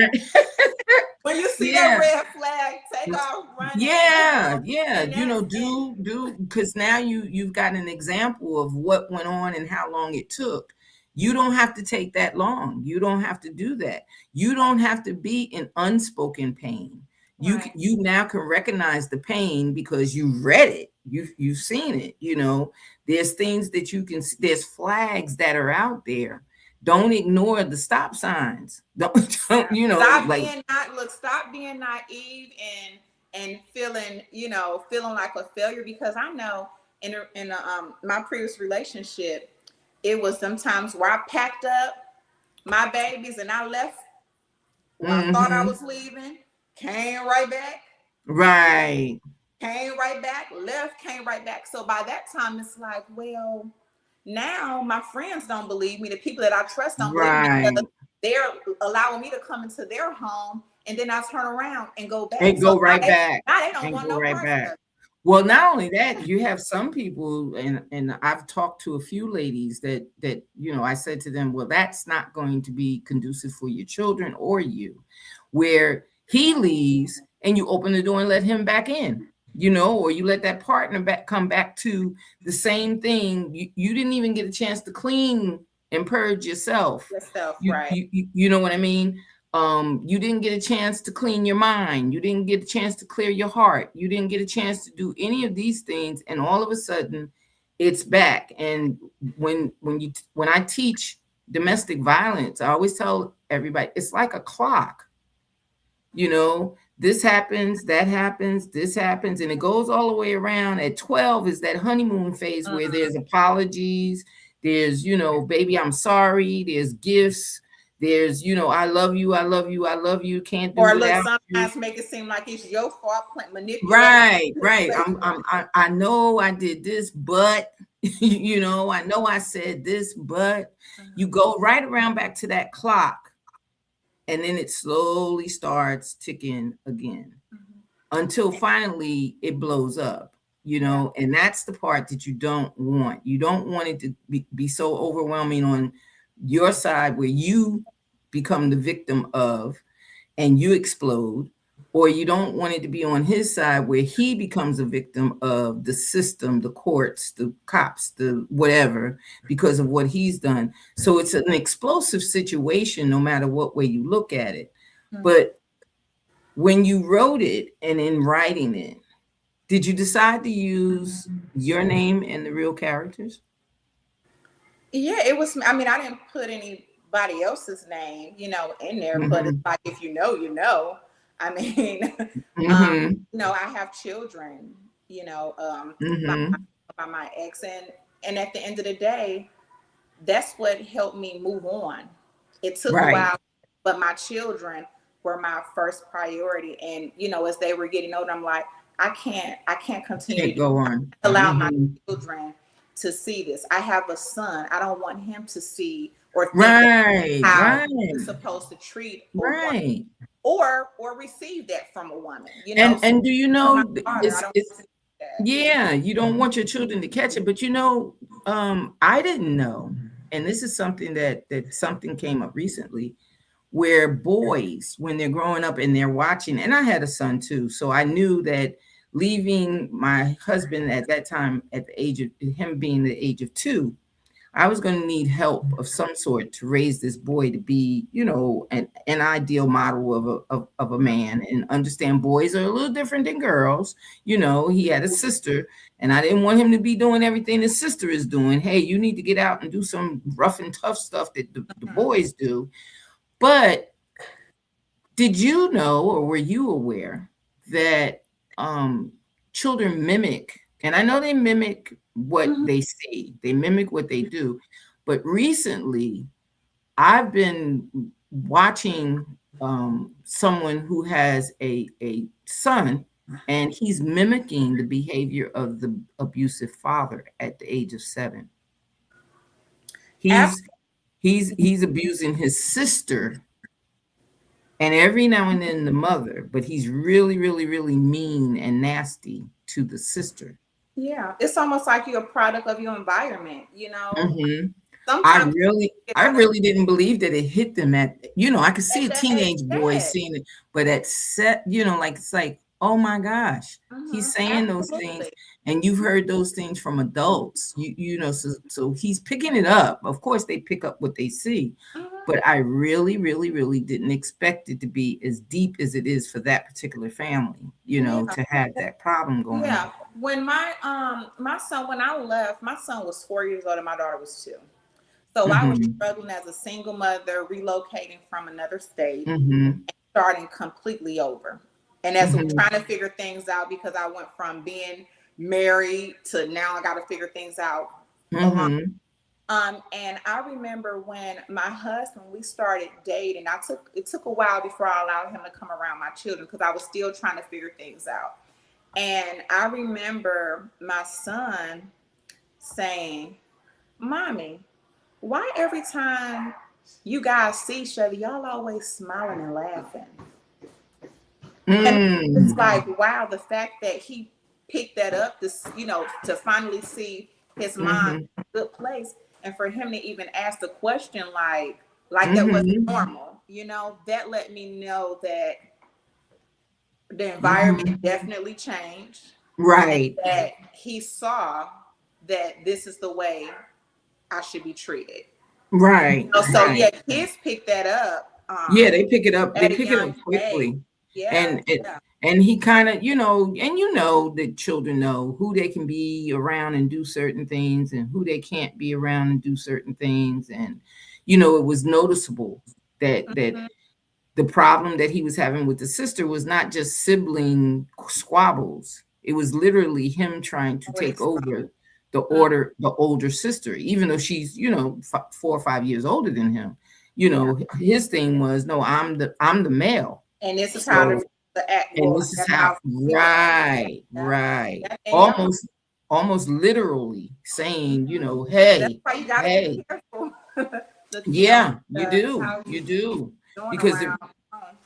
B: When you see that red flag, take off running.
A: Yeah. You know, do because now you've got an example of what went on and how long it took. You don't have to take that long. You don't have to do that. You don't have to be in unspoken pain. You now can recognize the pain because you read it. You've seen it. You know, there's things that you can. There's flags that are out there. Don't ignore the stop signs. Don't you know?
B: Stop being naive and feeling like a failure, because I know in my previous relationship, it was sometimes where I packed up my babies and I left. I thought I was leaving, came right back.
A: Right.
B: Came right back, left, came right back. So by that time, it's like, well, now my friends don't believe me. The people that I trust don't believe me because they're allowing me to come into their home, and then I turn around and go back.
A: And go right back.
B: Now they don't want no part of it.
A: Well, not only that, you have some people, and I've talked to a few ladies that you know, I said to them, well, that's not going to be conducive for your children or you, where he leaves and you open the door and let him back in, you know, or you let that partner come back to the same thing. You didn't even get a chance to clean and purge yourself.
B: Right.
A: You know what I mean? You didn't get a chance to clean your mind. You didn't get a chance to clear your heart. You didn't get a chance to do any of these things. And all of a sudden it's back. And when I teach domestic violence, I always tell everybody, it's like a clock, you know, this happens, that happens, this happens, and it goes all the way around. At 12 is that honeymoon phase where there's apologies. There's, you know, baby, I'm sorry. There's gifts. There's, you know, I love you, I love you, I love you. Can't do
B: without sometimes you. Make it seem like it's your fault.
A: Right. I know I did this, but you know, I know I said this, but you go right around back to that clock, and then it slowly starts ticking again until finally it blows up. You know, and that's the part that you don't want. You don't want it to be so overwhelming on your side where you become the victim of and you explode, or you don't want it to be on his side where he becomes a victim of the system, the courts, the cops, the whatever, because of what he's done. So it's an explosive situation no matter what way you look at it. But when you wrote it and in writing it, did you decide to use your name and the real characters?
B: Yeah, it was. I mean, I didn't put anybody else's name, you know, in there, but it's like, if you know, you know. I mean, you know, I have children, you know, by my ex, and at the end of the day, that's what helped me move on. It took a while, but my children were my first priority. And, you know, as they were getting older, I'm like, I can't continue to
A: go on.
B: Allow my children to see this. I have a son. I don't want him to see or think how he's supposed to treat a woman or receive that from a woman. You know,
A: and do you know? Yeah, you don't want your children to catch it, but you know, I didn't know, and this is something that something came up recently, where boys, when they're growing up and they're watching, and I had a son too, so I knew that leaving my husband at that time, at the age of him being the age of 2, I was going to need help of some sort to raise this boy to be, you know, an ideal model of a man, and understand boys are a little different than girls. You know, he had a sister, and I didn't want him to be doing everything his sister is doing. Hey, you need to get out and do some rough and tough stuff that the boys do. But did you know, or were you aware that children mimic, and I know they mimic what they see, they mimic what they do, but recently I've been watching someone who has a son, and he's mimicking the behavior of the abusive father at the age of 7. He's abusing his sister And every now and then the mother, but he's really, really, really mean and nasty to the sister.
B: Yeah, it's almost like you're a product of your environment, you know.
A: Hmm. I
B: Sometimes
A: really,
B: get
A: I
B: out of
A: really didn't believe that it hit them I could see
B: at
A: a
B: that age.
A: teenage boy
B: Yes.
A: seeing it, but at set, like it's like, oh my gosh, he's saying those things,
B: Absolutely.
A: and you've heard those things from adults. So he's picking it up. Of course, they pick up what they see,
B: Mhm.
A: but I really, really, really didn't expect it to be as deep as it is for that particular family.
B: Yeah.
A: To have that problem going on.
B: Yeah. When my son, when I left, my son was 4 years old and my daughter was 2. So I was
A: Hmm.
B: struggling as a single mother, relocating from another state,
A: Hmm.
B: starting completely over. And as I'm
A: Hmm.
B: trying to figure things out, because I went from being married to now I got to figure things out alone.
A: Hmm.
B: And I remember when my husband, we started dating, it took a while before I allowed him to come around my children because I was still trying to figure things out. And I remember my son saying, Mommy, why every time you guys see each other, y'all always smiling and laughing? And it's
A: Mm.
B: like, wow, the fact that he picked that up, to finally see his mom
A: Mhm.
B: in a good place, and for him to even ask the question like that was
A: Mhm.
B: normal, that let me know that the environment
A: Mhm.
B: definitely changed, and
A: Right.
B: that he saw that this is the way I should be treated.
A: Right.
B: So
A: Right.
B: yeah, kids pick that up
A: Yeah, they pick it up. They
B: at a
A: pick it up
B: young age.
A: quickly.
B: Yeah,
A: And it
B: yeah.
A: and he kind of, that children know who they can be around and do certain things and who they can't be around and do certain things. And it was noticeable that
B: Mhm.
A: the problem that he was having with the sister was not just sibling squabbles. It was literally him trying to take
B: Always.
A: over
B: Mhm.
A: the older sister, even though she's 4 or 5 years older than him.
B: Yeah.
A: His thing was, no, I'm the male.
B: And this is how
A: So,
B: the act.
A: and
B: Well,
A: this is
B: that's
A: how,
B: how. Yeah,
A: right,
B: yeah,
A: right,
B: yeah. And
A: almost literally saying,
B: that's
A: hey,
B: why you got to be
A: hey,
B: careful.
A: yeah, you do,
B: How
A: you
B: you
A: do,
B: doing
A: because
B: around.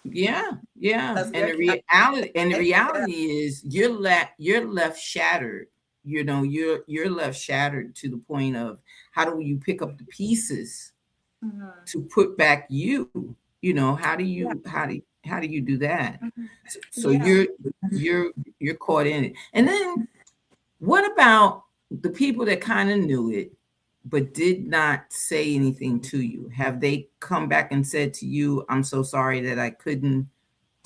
A: yeah, yeah.
B: Because
A: And the reality is you're left shattered. You're left shattered to the point of how do you pick up the pieces to put back you? How do
B: Yeah,
A: you how do you do that?
B: mhm.
A: So
B: Yeah.
A: you're caught in it. And then what about the people that kind of knew it but did not say anything to you? Have they come back and said to you, I'm so sorry that I couldn't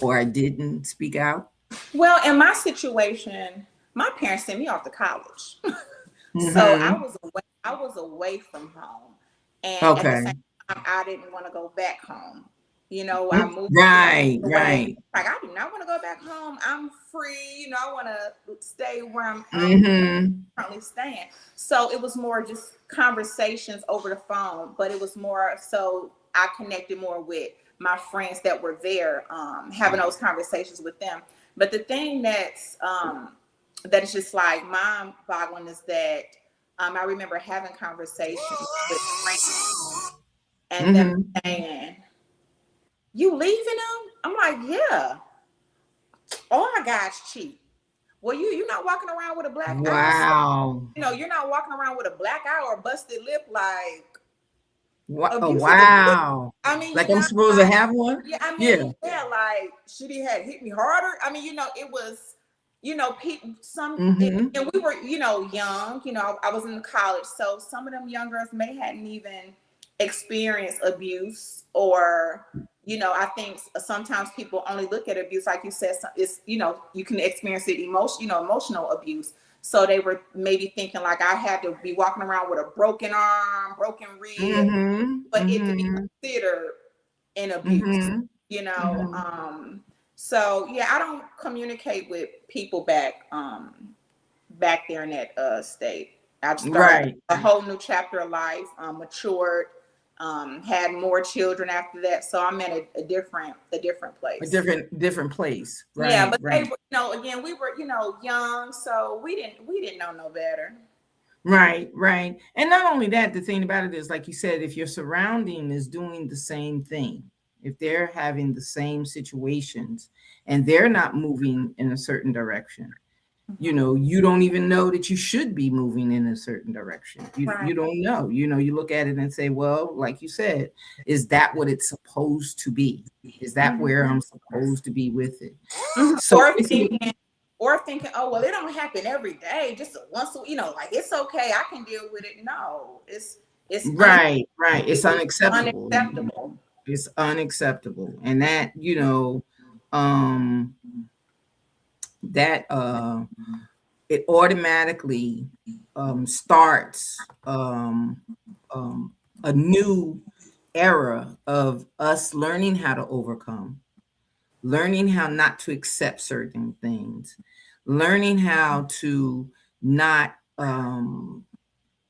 A: or I didn't speak out?
B: Well, in my situation, my parents sent me off to college, so
A: Hmm.
B: I was away from home, and at the
A: Okay.
B: same time, I didn't want to go back home. I moved,
A: Right,
B: away.
A: right.
B: Like I do not want to go back home. I'm free. I want to stay where I'm
A: Hmm.
B: currently staying. So it was more just conversations over the phone, but it was more so I connected more with my friends that were there, having those conversations with them. But the thing that is just like mind boggling is that I remember having conversations with friends and them
A: Hmm.
B: saying, "You leaving them?" I'm like, "Yeah." All my guys cheat. Well, you're not walking around with a black eye, so
A: Wow.
B: you're not walking around with a black eye or a busted lip. Like
A: Oh,
B: abuse is abuse.
A: wow.
B: I mean,
A: Like I'm supposed to
B: like
A: have one?
B: yeah, I
A: Yeah.
B: mean, yeah, like should he have hit me harder? I mean, it was, people
A: Hmm.
B: and we were, young. I was in college, so some of them young girls may hadn't even experienced abuse, or I think sometimes people only look at abuse like you said. It's you can experience it emotional abuse. So they were maybe thinking like I had to be walking around with a broken arm, broken rib,
A: Hmm.
B: but it to be
A: Hmm.
B: considered an abuse,
A: Hmm.
B: you know.
A: Hmm.
B: So yeah, I don't communicate with people back there in that state. I've started
A: Right.
B: a whole new chapter of life, matured, had more children after that. So I'm in a different
A: A
B: place.
A: different place.
B: Yeah,
A: Right,
B: but they
A: right.
B: were, again, we were, young, so we didn't know no better.
A: Right, right. And not only that, the thing about it is, like you said, if your surrounding is doing the same thing, if they're having the same situations and they're not moving in a certain direction, you don't even know that you should be moving in a certain direction. You
B: Right.
A: don't know. You look at it and say, well, like you said, is that what it's supposed to be? Is that
B: Mhm.
A: where I'm supposed to be with it?
B: Mhm.
A: So
B: Or thinking, oh well, it don't happen every day. Just once, like it's okay. I can deal with it. No, it's
A: right, right. It's
B: it's
A: unacceptable.
B: unacceptable.
A: It's unacceptable. And that, um, that it automatically starts a new era of us learning how to overcome, learning how not to accept certain things, learning how to not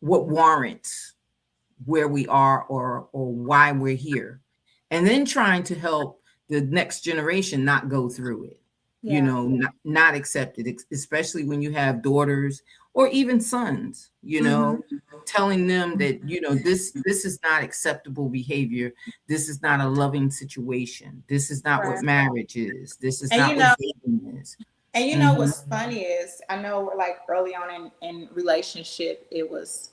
A: what warrants where we are or why we're here, and then trying to help the next generation not go through it,
B: Yeah.
A: not accept it, especially when you have daughters or even sons,
B: Hmm.
A: telling them that this is not acceptable behavior, this is not a loving situation, this is not what
B: Right.
A: marriage is, this is
B: And
A: not what dating is. Mhm.
B: what's funny is I know like early on in relationship it was,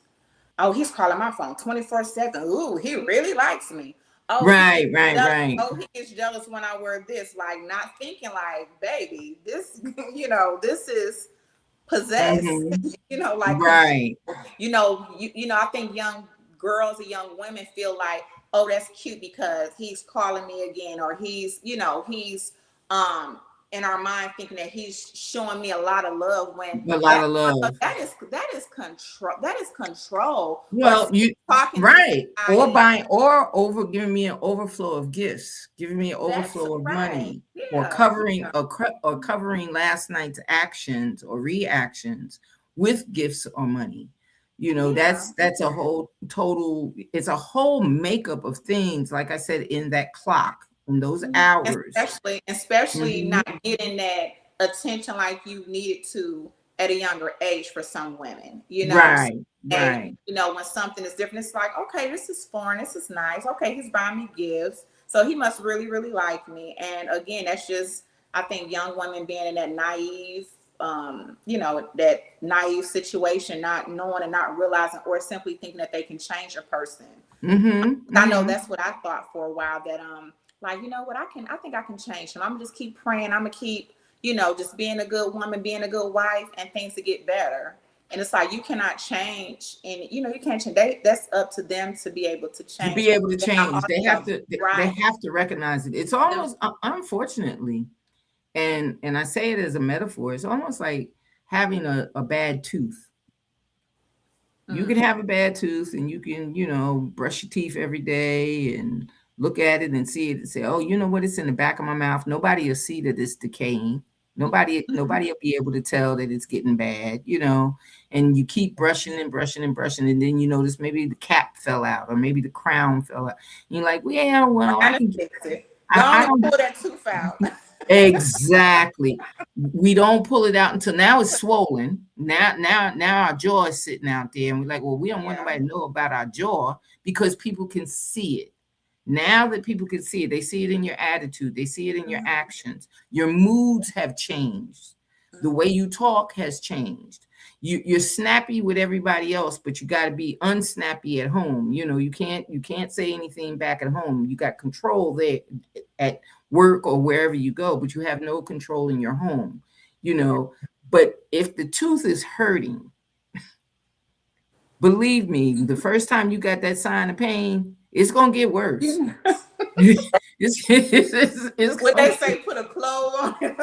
B: oh, he's calling my phone 24/7. Ooh, he really likes me. Oh, he gets
A: Right, right,
B: jealous.
A: right,
B: Oh, he gets jealous when I wear this. Like not thinking like, baby, this, this is possessed.
A: hmm
B: Like because
A: right.
B: I think young girls and young women feel like, oh, that's cute because he's calling me again, or he's um in our mind thinking that he's showing me a lot of love when
A: A lot
B: that
A: of love.
B: that is control. That is control. Or
A: Well, you
B: talking to
A: right. Or
B: somebody.
A: buying or over giving me an overflow of gifts, giving me an
B: That's
A: overflow of
B: right.
A: money, or
B: Yeah.
A: covering or covering last night's actions or reactions with gifts or money.
B: Yeah.
A: That's a whole total, it's a whole makeup of things, like I said, in that clock, in those
B: Mhm.
A: hours.
B: Especially
A: Mhm.
B: not getting that attention like you needed to at a younger age for some women, So,
A: Right,
B: and
A: right.
B: when something is different, it's like, okay, this is foreign, this is nice. Okay, he's buying me gifts, so he must really, really like me. And again, that's just I think young women being in that naive, that naive situation, not knowing and not realizing, or simply thinking that they can change a person.
A: Mhm.
B: I know
A: Mhm.
B: that's what I thought for a while, that like, you know what, I think I can change him. I'm gonna just keep praying. I'm gonna keep, just being a good woman, being a good wife, and things to get better. And it's like you cannot change, and you can't change. That's up to them to be able to
A: To
B: change.
A: be able to
B: But I
A: change, they have
B: also,
A: to they
B: right.
A: have to recognize it. It's almost unfortunately, and I say it as a metaphor, it's almost like having a bad tooth. You can
B: Mm.
A: have a bad tooth and you can, brush your teeth every day and look at it and see it and say, oh, you know what, it's in the back of my mouth. Nobody will see that it's decaying. Nobody will be able to tell that it's getting bad. And you keep brushing and brushing and brushing, and then you notice maybe the cap fell out or maybe the crown fell out. And you're like, well, yeah, well, I
B: Trying to
A: can get
B: fix it. Go
A: I
B: on and
A: don't
B: pull that tooth out.
A: exactly. We don't pull it out until now it's swollen. Now our jaw is sitting out there, and we're like, well, we don't want
B: Yeah.
A: nobody to know about our jaw because people can see it. Now that people can see it, they see it in your attitude, they see it in your
B: Mhm.
A: actions. Your moods have changed. The
B: Mhm.
A: way you talk has changed. You're snappy with everybody else, but you got to be unsnappy at home. You can't say anything back at home. You got control there at work or wherever you go, but you have no control in your home. you
B: Yeah.
A: know but if the tooth is hurting, believe me, the first time you got that sign of pain, it's gonna get worse.
B: Yeah.
A: It's
B: What
A: gonna
B: they say, put a clove on it.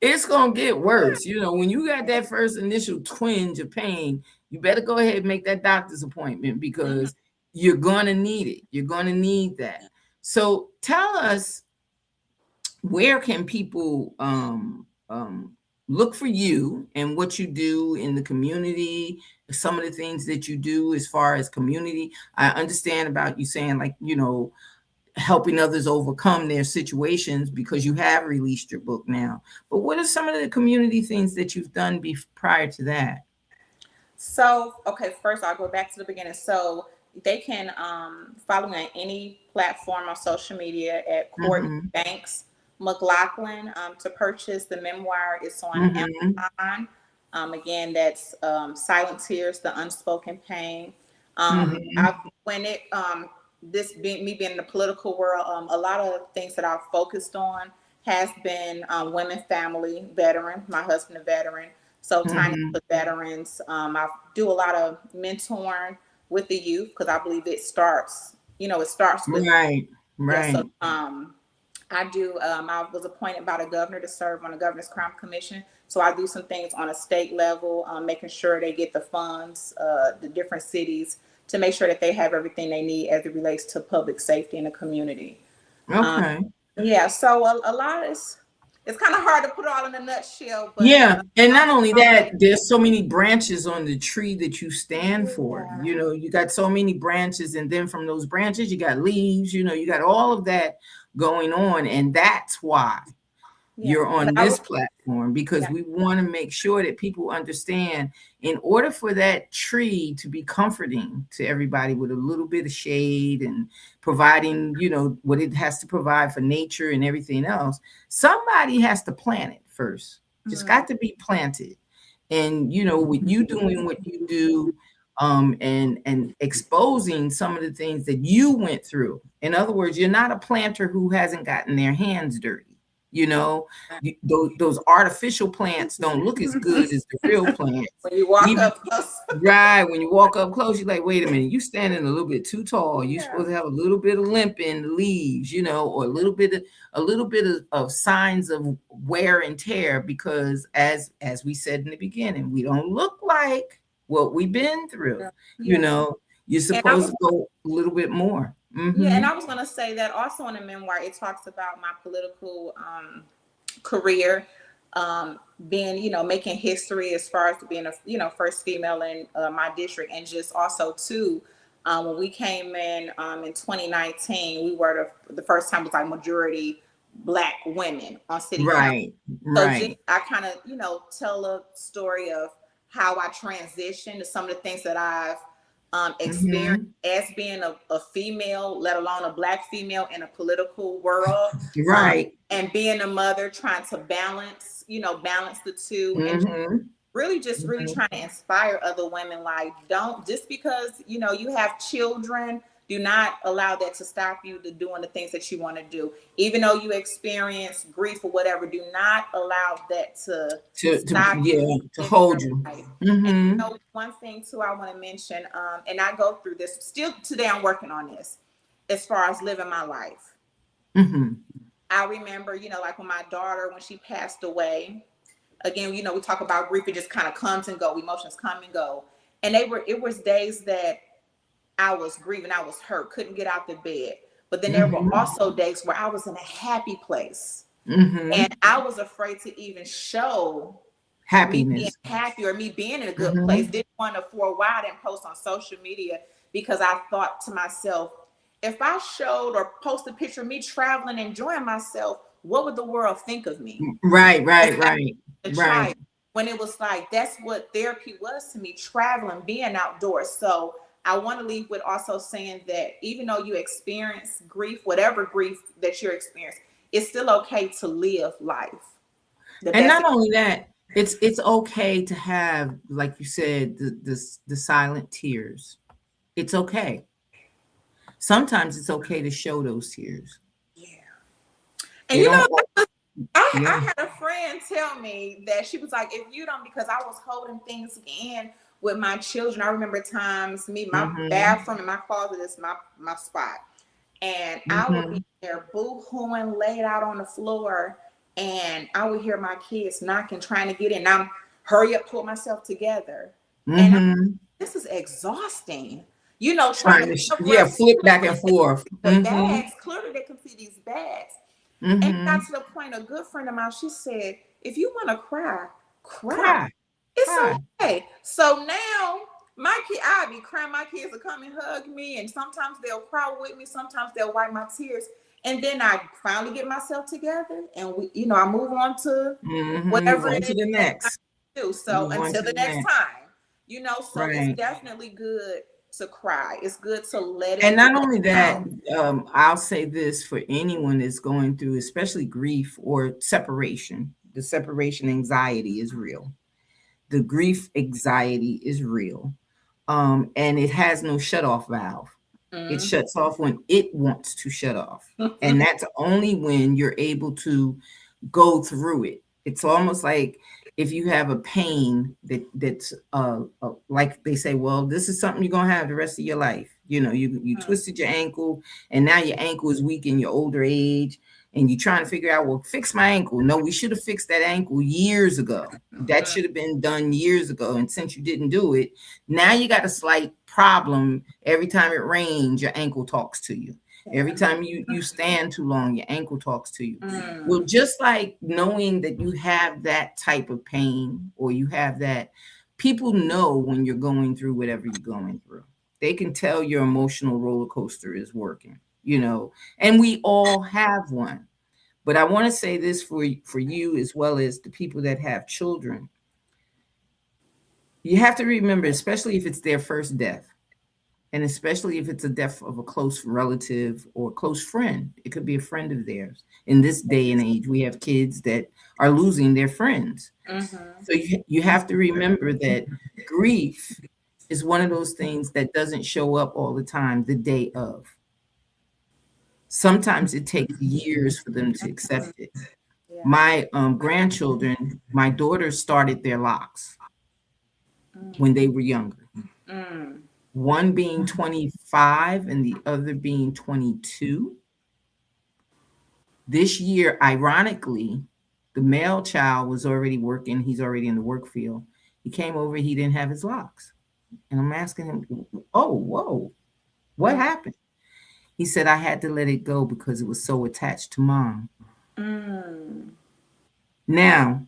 A: it's gonna get worse. When you got that first initial twinge of pain, you better go ahead and make that doctor's appointment
B: Mhm.
A: because you're gonna need it. You're gonna need that. So tell us, where can people look for you and what you do in the community, some of the things that you do as far as community? I understand about you saying, like, helping others overcome their situations because you have released your book now. But what are some of the community things that you've done prior to that?
B: So, okay, first I'll go back to the beginning. So, they can follow me on any platform on social media at Courtney Banks McLaughlin to purchase the memoir. It's on Amazon. Again, that's Silent Tears, The Unspoken Pain. When it this being me being in the political world, a lot of things that I've focused on has been women, family, veteran. My husband a veteran, so tying into veterans. I do a lot of mentoring with the youth because I believe it starts. It starts with
A: right.
B: Yeah, so I do. I was appointed by the governor to serve on the Governor's Crime Commission. So I do some things on a state level, making sure they get the funds, the different cities, to make sure that they have everything they need as it relates to public safety in the community.
A: Okay.
B: Yeah. So a lot is. It's kind of hard to put it all in a nutshell. But,
A: yeah, and not only that, there's so many branches on the tree that you stand for. You got so many branches, and then from those branches, you got leaves. You got all of that going on, and that's why you're on this platform, because we want to make sure that people understand, in order for that tree to be comforting to everybody, with a little bit of shade and providing, what it has to provide for nature and everything else, somebody has to plant it first. It's got to be planted. And, with you doing what you do, and exposing some of the things that you went through. In other words, you're not a planter who hasn't gotten their hands dirty. Those artificial plants don't look as good as the real plants.
B: When you walk up close.
A: Right. When you walk up close, you're like, wait a minute, you standing a little bit too tall. You're supposed to have a little bit of limp in the leaves, or a little bit of signs of wear and tear, because as we said in the beginning, we don't look like what we've been through. You're supposed to go a little bit more.
B: Yeah, and I was going to say that also in the memoir, it talks about my political career, being, making history as far as being a, first female in my district, and just also too, when we came in 2019, we were the first time it was like majority Black women on city council. So I kind of, tell a story of how I transitioned to some of the things that I've experience as being a female, let alone a Black female in a political world, and being a mother, trying to balance the two, and really trying to inspire other women. Like, don't, just because you have children, do not allow that to stop you to doing the things that you want to do. Even though you experience grief or whatever, do not allow that to stop you,
A: to hold you.
B: And one thing too I want to mention, and I go through this still today, I'm working on this as far as living my life. I remember, like when my daughter, when she passed away, again, we talk about grief, it just kind of comes and go, emotions come and go. And it was days that I was grieving, I was hurt, couldn't get out the bed. But then there were also days where I was in a happy place. And I was afraid to even show
A: happiness,
B: me being happy or me being in a good place. Didn't want to, for a while, I didn't post on social media, because I thought to myself, if I showed or posted a picture of me traveling, enjoying myself, what would the world think of me?
A: Right.
B: When it was like, that's what therapy was to me, traveling, being outdoors. So I want to leave with also saying that even though you experience grief, whatever grief that you're experiencing, it's still okay to live life.
A: And not only that, it's okay to have, like you said, the silent tears. It's okay. Sometimes it's okay to show those tears.
B: Yeah. And I had a friend tell me that she was like, if you don't, because I was holding things in with my children. I remember times my bathroom and my closet is my spot. And I would be there boo-hooing, laid out on the floor, and I would hear my kids knocking, trying to get in. I'm hurry up, pull myself together. And this is exhausting. Trying to
A: flip back and forth.
B: The bags, clearly they can see these bags. And got to the point, a good friend of mine, she said, if you want to cry. It's okay. So now I'll be crying. My kids will come and hug me, and sometimes they'll cry with me. Sometimes they'll wipe my tears. And then I finally get myself together, and I move on to whatever it is
A: to the next.
B: So until the next time, so it's definitely good to cry. It's good to let
A: And
B: it
A: not only that,
B: out.
A: I'll say this for anyone that's going through, especially grief or separation. The separation anxiety is real. The grief anxiety is real. And it has no shut off valve. It shuts off when it wants to shut off. And that's only when you're able to go through it. It's almost like if you have a pain that's like they say, well, this is something you're gonna have the rest of your life. You know, you twisted your ankle, and now your ankle is weak in your older age, and you're trying to figure out, well, fix my ankle. No, we should have fixed that ankle years ago. That should have been done years ago. And since you didn't do it, now you got a slight problem. Every time it rains, your ankle talks to you. Every time you stand too long, your ankle talks to you. Well, just like knowing that you have that type of pain, or you have that, people know when you're going through whatever you're going through. They can tell your emotional roller coaster is working, you know, and we all have one. But I want to say this for you, as well as the people that have children. You have to remember, especially if it's their first death, and especially if it's a death of a close relative or close friend. It could be a friend of theirs. In this day and age, we have kids that are losing their friends. So you have to remember that grief is one of those things that doesn't show up all the time the day of. Sometimes it takes years for them to accept it. My grandchildren, my daughters started their locks when they were younger. One being 25 and the other being 22. This year, ironically, the male child was already working. He's already in the work field. He came over, he didn't have his locks. And I'm asking him, oh, whoa, what happened? He said, I had to let it go because it was so attached to mom. Now,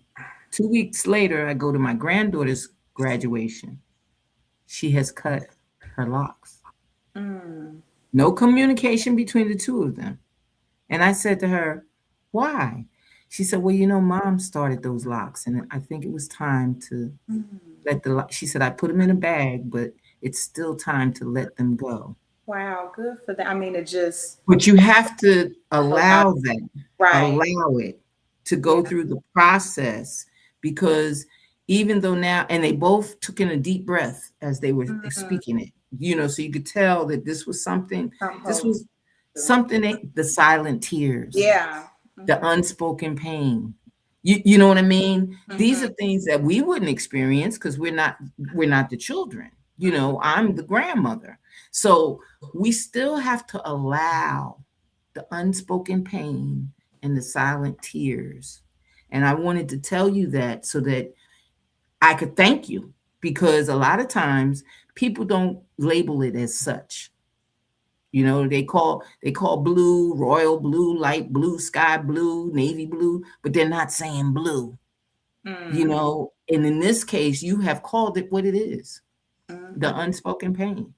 A: 2 weeks later, I go to my granddaughter's graduation. She has cut her locks. No communication between the two of them. And I said to her, why? She said, well, you know, mom started those locks, and I think it was time to she said, I put them in a bag, but it's still time to let them go.
B: Wow, good for that. I mean, it just.
A: But you have to allow that,
B: Right.
A: allow it to go through the process, because even though now, and they both took in a deep breath as they were speaking it, you know, so you could tell that this was something, the silent tears, the unspoken pain. You know what I mean? These are things that we wouldn't experience because we're not the children. You know, I'm the grandmother. So we still have to allow the unspoken pain and the silent tears. And I wanted to tell you that so that I could thank you, because a lot of times people don't label it as such. You know, they call blue, royal blue, light blue, sky blue, navy blue, but they're not saying blue. You know, and in this case, you have called it what it is, the unspoken pain.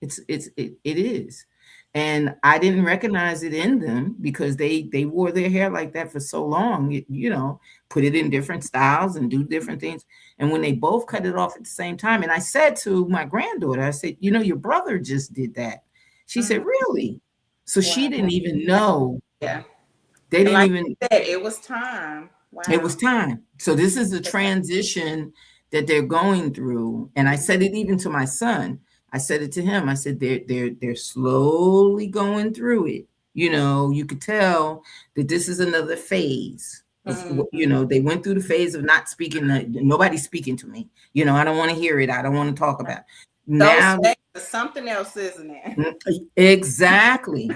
A: It is. And I didn't recognize it in them because they wore their hair like that for so long, you know, put it in different styles and do different things. And when they both cut it off at the same time, and I said to my granddaughter, I said, you know, your brother just did that. She said, really? So she didn't even know.
B: Yeah.
A: They didn't even.
B: Said, it was time. Wow.
A: It was time. So this is the transition that they're going through. And I said it even to my son. I said it to him. I said, they're slowly going through it. You know, you could tell that this is another phase. You know, they went through the phase of not speaking. Nobody's speaking to me. You know, I don't want to hear it. I don't want to talk about it. Now,
B: something else, isn't it?
A: Exactly.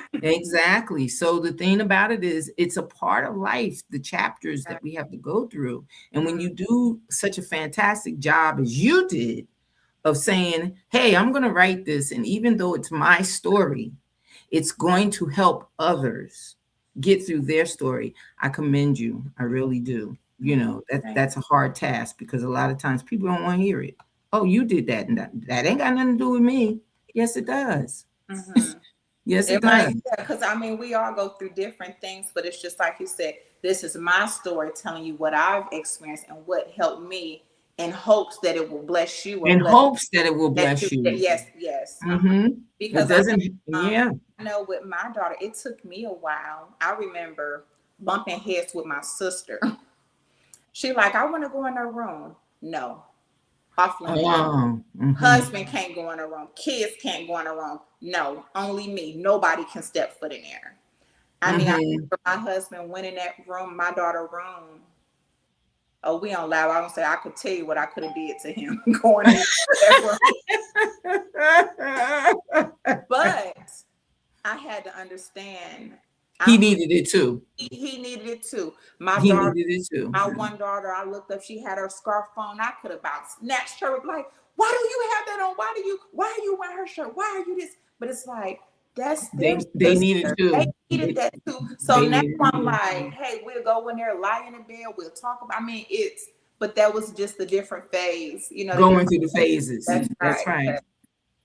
A: So the thing about it is, it's a part of life, the chapters that we have to go through. And when you do such a fantastic job as you did of saying, hey, I'm going to write this, and even though it's my story, it's going to help others get through their story, I commend you. I really do. You know, that's a hard task, because a lot of times people don't want to hear it. Oh, you did that, and that ain't got nothing to do with me. Yes, it does. Yes, it does.
B: Because I mean, we all go through different things, but it's just like you said, this is my story telling you what I've experienced and what helped me, in hopes that it will bless you.
A: In hopes that it will bless you.
B: Yes. yes.
A: It
B: Because
A: doesn't, yeah.
B: I know with my daughter, it took me a while. I remember bumping heads with my sister. She like, I want to go in her room. No, off limits.
A: Oh,
B: Husband can't go in her room. Kids can't go in her room. No, only me. Nobody can step foot in there. I mean, I remember my husband went in that room, my daughter room. Oh, we don't lie. I don't say I could tell you what I could have did to him going in that room. But I had to understand.
A: He needed it too.
B: He needed it too. My
A: He
B: daughter,
A: needed it too.
B: my one daughter, I looked up, she had her scarf on. I could have about snatched her, like, why do you have that on? Why are you wearing her shirt? Why are you this? But it's like, that's their
A: They needed too.
B: They needed that too. So now I'm like, hey, we'll go in there, lie in the bed, we'll talk about, I mean, but that was just a different phase, you know.
A: Going through the phases.
B: That's right.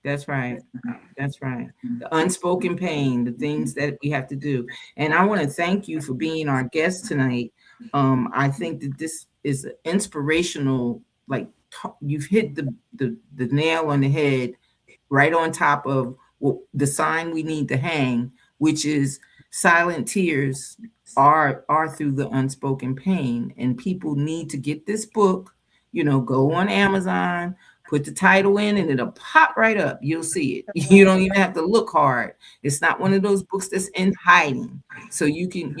A: That's right. That's right. The unspoken pain, the things that we have to do. And I want to thank you for being our guest tonight. I think that this is inspirational. Like you've hit the nail on the head, right on top of the sign we need to hang, which is silent tears are through the unspoken pain. And people need to get this book. Go on Amazon. Put the title in and it'll pop right up. You'll see it. You don't even have to look hard. It's not one of those books that's in hiding. So you can,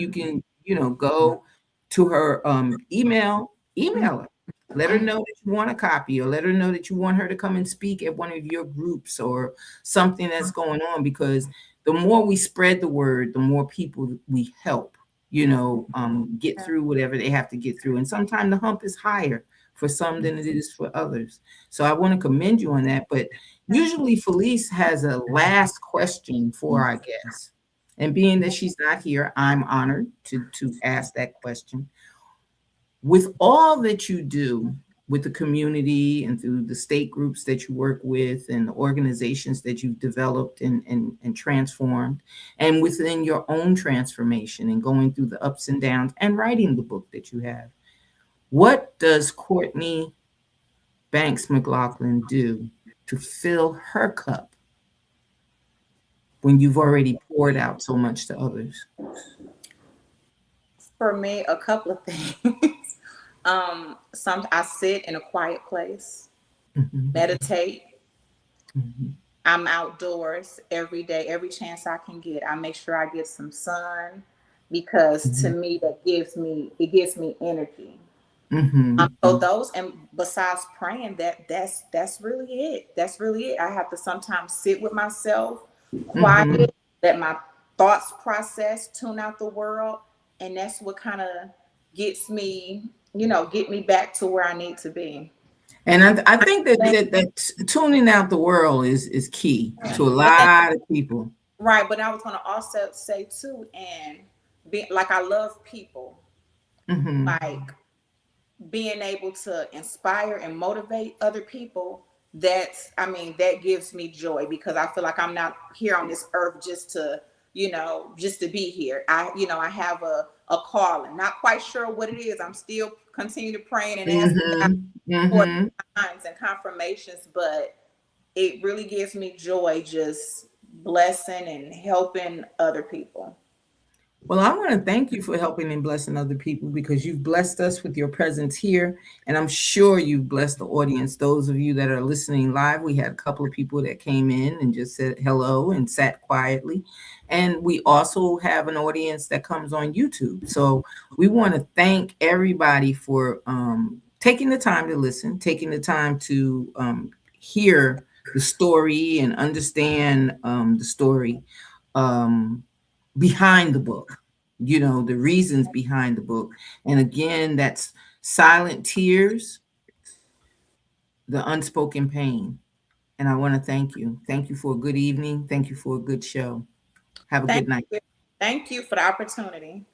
A: go to her email her. Let her know that you want a copy, or let her know that you want her to come and speak at one of your groups or something that's going on, because the more we spread the word, the more people we help, get through whatever they have to get through. And sometimes the hump is higher for some than it is for others. So I want to commend you on that. But usually Felice has a last question for our guests. And being that she's not here, I'm honored to ask that question. With all that you do with the community and through the state groups that you work with and the organizations that you've developed and transformed, and within your own transformation and going through the ups and downs and writing the book that you have, what does Courtney Banks McLaughlin do to fill her cup when you've already poured out so much to others?
B: For me, a couple of things. I sit in a quiet place, meditate. I'm outdoors every day, every chance I can get. I make sure I get some sun, because to me it gives me energy. So those, and besides praying, that's really it. That's really it. I have to sometimes sit with myself, quiet, let my thoughts process, tune out the world, and that's what kind of gets me, get me back to where I need to be.
A: And I think that tuning out the world is key to a lot of people.
B: Right, but I was going to also say too, and like, I love people, like being able to inspire and motivate other people. That gives me joy, because I feel like I'm not here on this earth just to be here. I have a calling. Not quite sure what it is. I'm still continue to praying and asking God for signs and confirmations, but it really gives me joy just blessing and helping other people.
A: Well, I want to thank you for helping and blessing other people, because you've blessed us with your presence here. And I'm sure you've blessed the audience. Those of you that are listening live, we had a couple of people that came in and just said hello and sat quietly. And we also have an audience that comes on YouTube. So we want to thank everybody for taking the time to listen, taking the time to hear the story and understand the story behind the book, the reasons behind the book. And again, that's silent tears, the unspoken pain. And I want to thank you. Thank you for a good evening. Thank you for a good show. Have a good night.
B: Thank you for the opportunity.